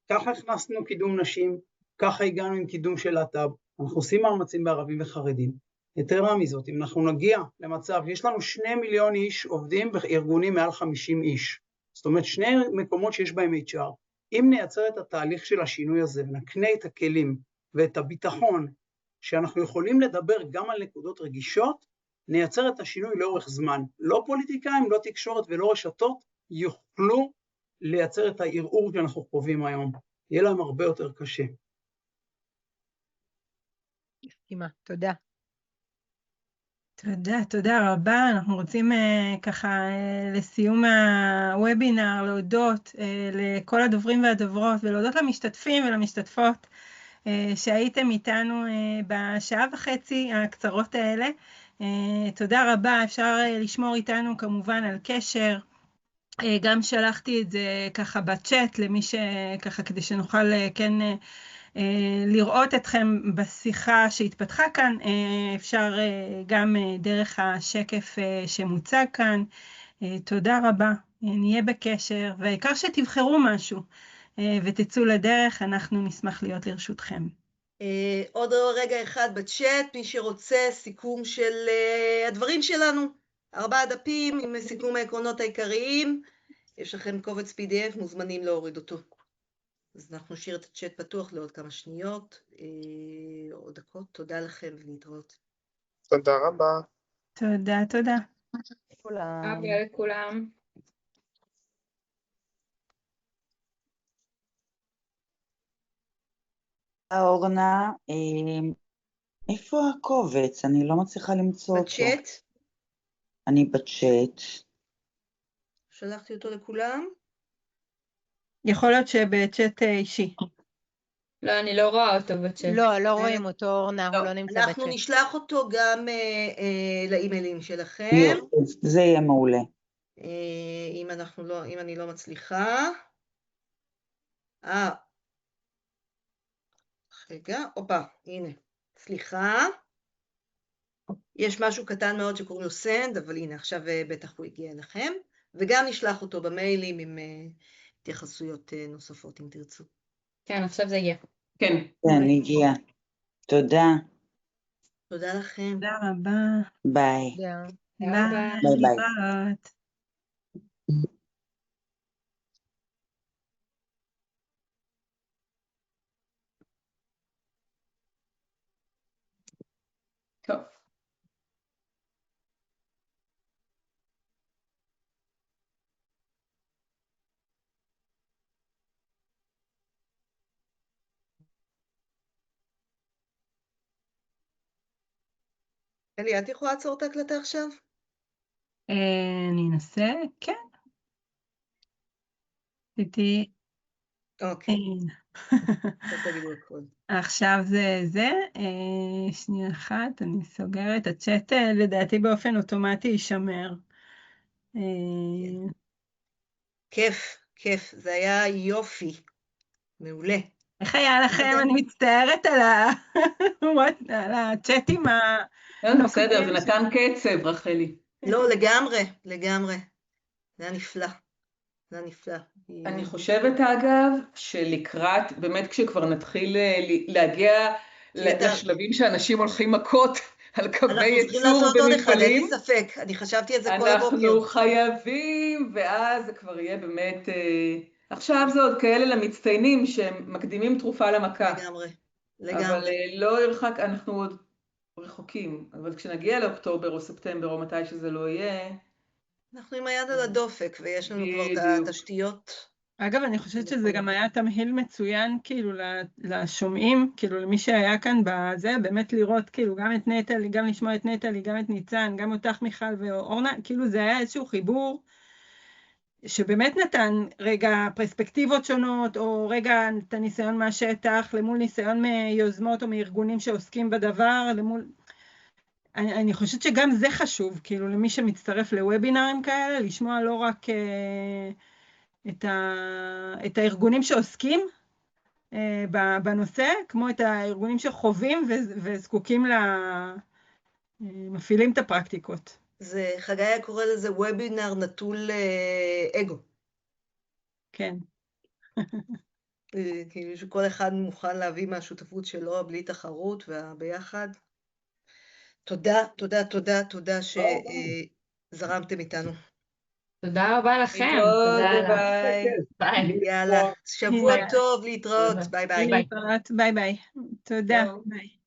Speaker 3: ככה הכנסנו קידום נשים, ככה הגענו עם קידום של להט"ב, אנחנו עושים מאמצים בערבים וחרדים. יתרה מזאת, אם אנחנו נגיע למצב, יש לנו 2 מיליון איש עובדים בארגונים מעל 50 איש, זאת אומרת 2 מקומות שיש בהם HR, אם נייצר את התהליך של השינוי הזה, ונקנה את הכלים ואת הביטחון, שאנחנו יכולים לדבר גם על נקודות רגישות, נייצר את השינוי לאורך זמן. לא פוליטיקאים, לא תקשורת ולא רשתות, יוכלו לייצר את הערעור שאנחנו חווים היום. יהיה להם הרבה יותר קשה.
Speaker 1: מסכימה, תודה.
Speaker 2: תודה רבה. אנחנו רוצים ככה לסיום הוובינר להודות לכל הדוברים והדוברות ולהודות למשתתפים ולמשתתפות שהייתם איתנו בשעה וחצי הקצרות האלה. תודה רבה, אפשר לשמור איתנו כמובן על קשר. גם שלחתי את זה ככה בצ'אט למי שככה כדי שנוכל כן לראות אתכם בשיחה שהתפתחה כאן, אפשר גם דרך השקף שמוצג כאן. תודה רבה, נהיה בקשר, והעיקר שתבחרו משהו ותצאו לדרך, אנחנו נשמח להיות לרשותכם.
Speaker 6: עוד רגע אחד בצ'אט, מי שרוצה סיכום של הדברים שלנו, 4 דפים עם סיכום העקרונות העיקריים, יש לכם קובץ PDF, מוזמנים להוריד אותו. אז אנחנו נשאיר את הצ'אט פתוח לעוד כמה שניות, עוד דקות. תודה לכם ולהתראות.
Speaker 8: תודה רבה.
Speaker 2: תודה.
Speaker 4: תודה לכולם.
Speaker 9: אורנה, איפה הקובץ? אני לא מצליחה למצוא אותו.
Speaker 6: בצ'אט?
Speaker 9: אני בצ'אט.
Speaker 6: שלחתי אותו לכולם?
Speaker 2: יכול להיות שבצ'אט אישי.
Speaker 4: לא, אני לא רואה אותו בצ'אט.
Speaker 1: לא רואים אותו, אורנה, הוא לא נמצא בצ'אט.
Speaker 6: אנחנו נשלח אותו גם לאימיילים שלכם.
Speaker 9: זה יהיה מעולה.
Speaker 6: אם אני לא מצליחה. רגע, הנה, סליחה. יש משהו קטן מאוד שקוראים לו send, אבל הנה, עכשיו בטח הוא הגיע אליכם. וגם נשלח אותו במיילים עם התייחסויות נוספות, אם תרצו.
Speaker 4: כן, עכשיו זה הגיע.
Speaker 5: כן.
Speaker 9: כן, הגיע. תודה.
Speaker 6: תודה לכם.
Speaker 2: תודה רבה.
Speaker 9: ביי.
Speaker 2: ביי.
Speaker 5: טוב.
Speaker 6: אלי, את יכולה לעצור את ההקלטה עכשיו?
Speaker 2: אני אנסה, כן. איתי.
Speaker 6: אוקיי. תגידו הכל.
Speaker 2: עכשיו זה, שנייה אחת, אני סוגרת. הצ'אט לדעתי באופן אוטומטי יישמר.
Speaker 6: כיף, זה היה יופי. מעולה.
Speaker 2: איך היה לכם? אני מצטערת על הצ'אטים
Speaker 5: לא, בסדר, זה נתן קצב, רחלי.
Speaker 6: לא, לגמרי. זה היה נפלא.
Speaker 5: אני חושבת, אגב, שלקראת, באמת כשכבר נתחיל להגיע לשלבים שאנשים הולכים מכות על קווי ייצור במפעלים,
Speaker 6: אין לי ספק, אני חשבתי על זה כל הבוקר.
Speaker 5: אנחנו חייבים, ואז זה כבר יהיה באמת, עכשיו זה עוד כאלה למצטיינים שמקדימים תרופה למכה.
Speaker 6: לגמרי.
Speaker 5: אבל לא ירחק, אנחנו עוד רחוקים, אבל כשנגיע לאוקטובר או ספטמבר או מתי שזה לא יהיה,
Speaker 6: אנחנו עם היד על הדופק, ויש לנו כבר את
Speaker 5: בדיוק.
Speaker 6: התשתיות.
Speaker 2: אגב, אני חושבת שזה גם היה תמהיל מצוין, כאילו, לשומעים, כאילו, למי שהיה כאן בזה, באמת לראות, כאילו, גם את נטלי, גם לשמוע את נטלי, גם את ניצן, גם אותך מיכל ואורנה, כאילו, זה היה איזשהו חיבור שבאמת נתן רגע פרספקטיבות שונות, או רגע את הניסיון מהשטח, למול ניסיון מיוזמות או מארגונים שעוסקים בדבר, למול... אני חושבת שגם זה חשוב, כאילו, למי שמצטרף לוובינרים כאלה, לשמוע לא רק את הארגונים שעוסקים בנושא, כמו את הארגונים שחווים וזקוקים מפעילים את הפרקטיקות.
Speaker 6: זה, חגי היה קורא לזה וובינר נטול אגו.
Speaker 2: כן.
Speaker 6: כאילו שכל אחד מוכן להביא מהשותפות שלו בלי תחרות וביחד. תודה, תודה, תודה, תודה שזרמתם איתנו.
Speaker 4: תודה רבה לכם.
Speaker 6: ביי
Speaker 4: ביי.
Speaker 6: ביי. יאללה, שבוע טוב, להתראות, ביי ביי.
Speaker 2: ביי ביי. תודה. ביי.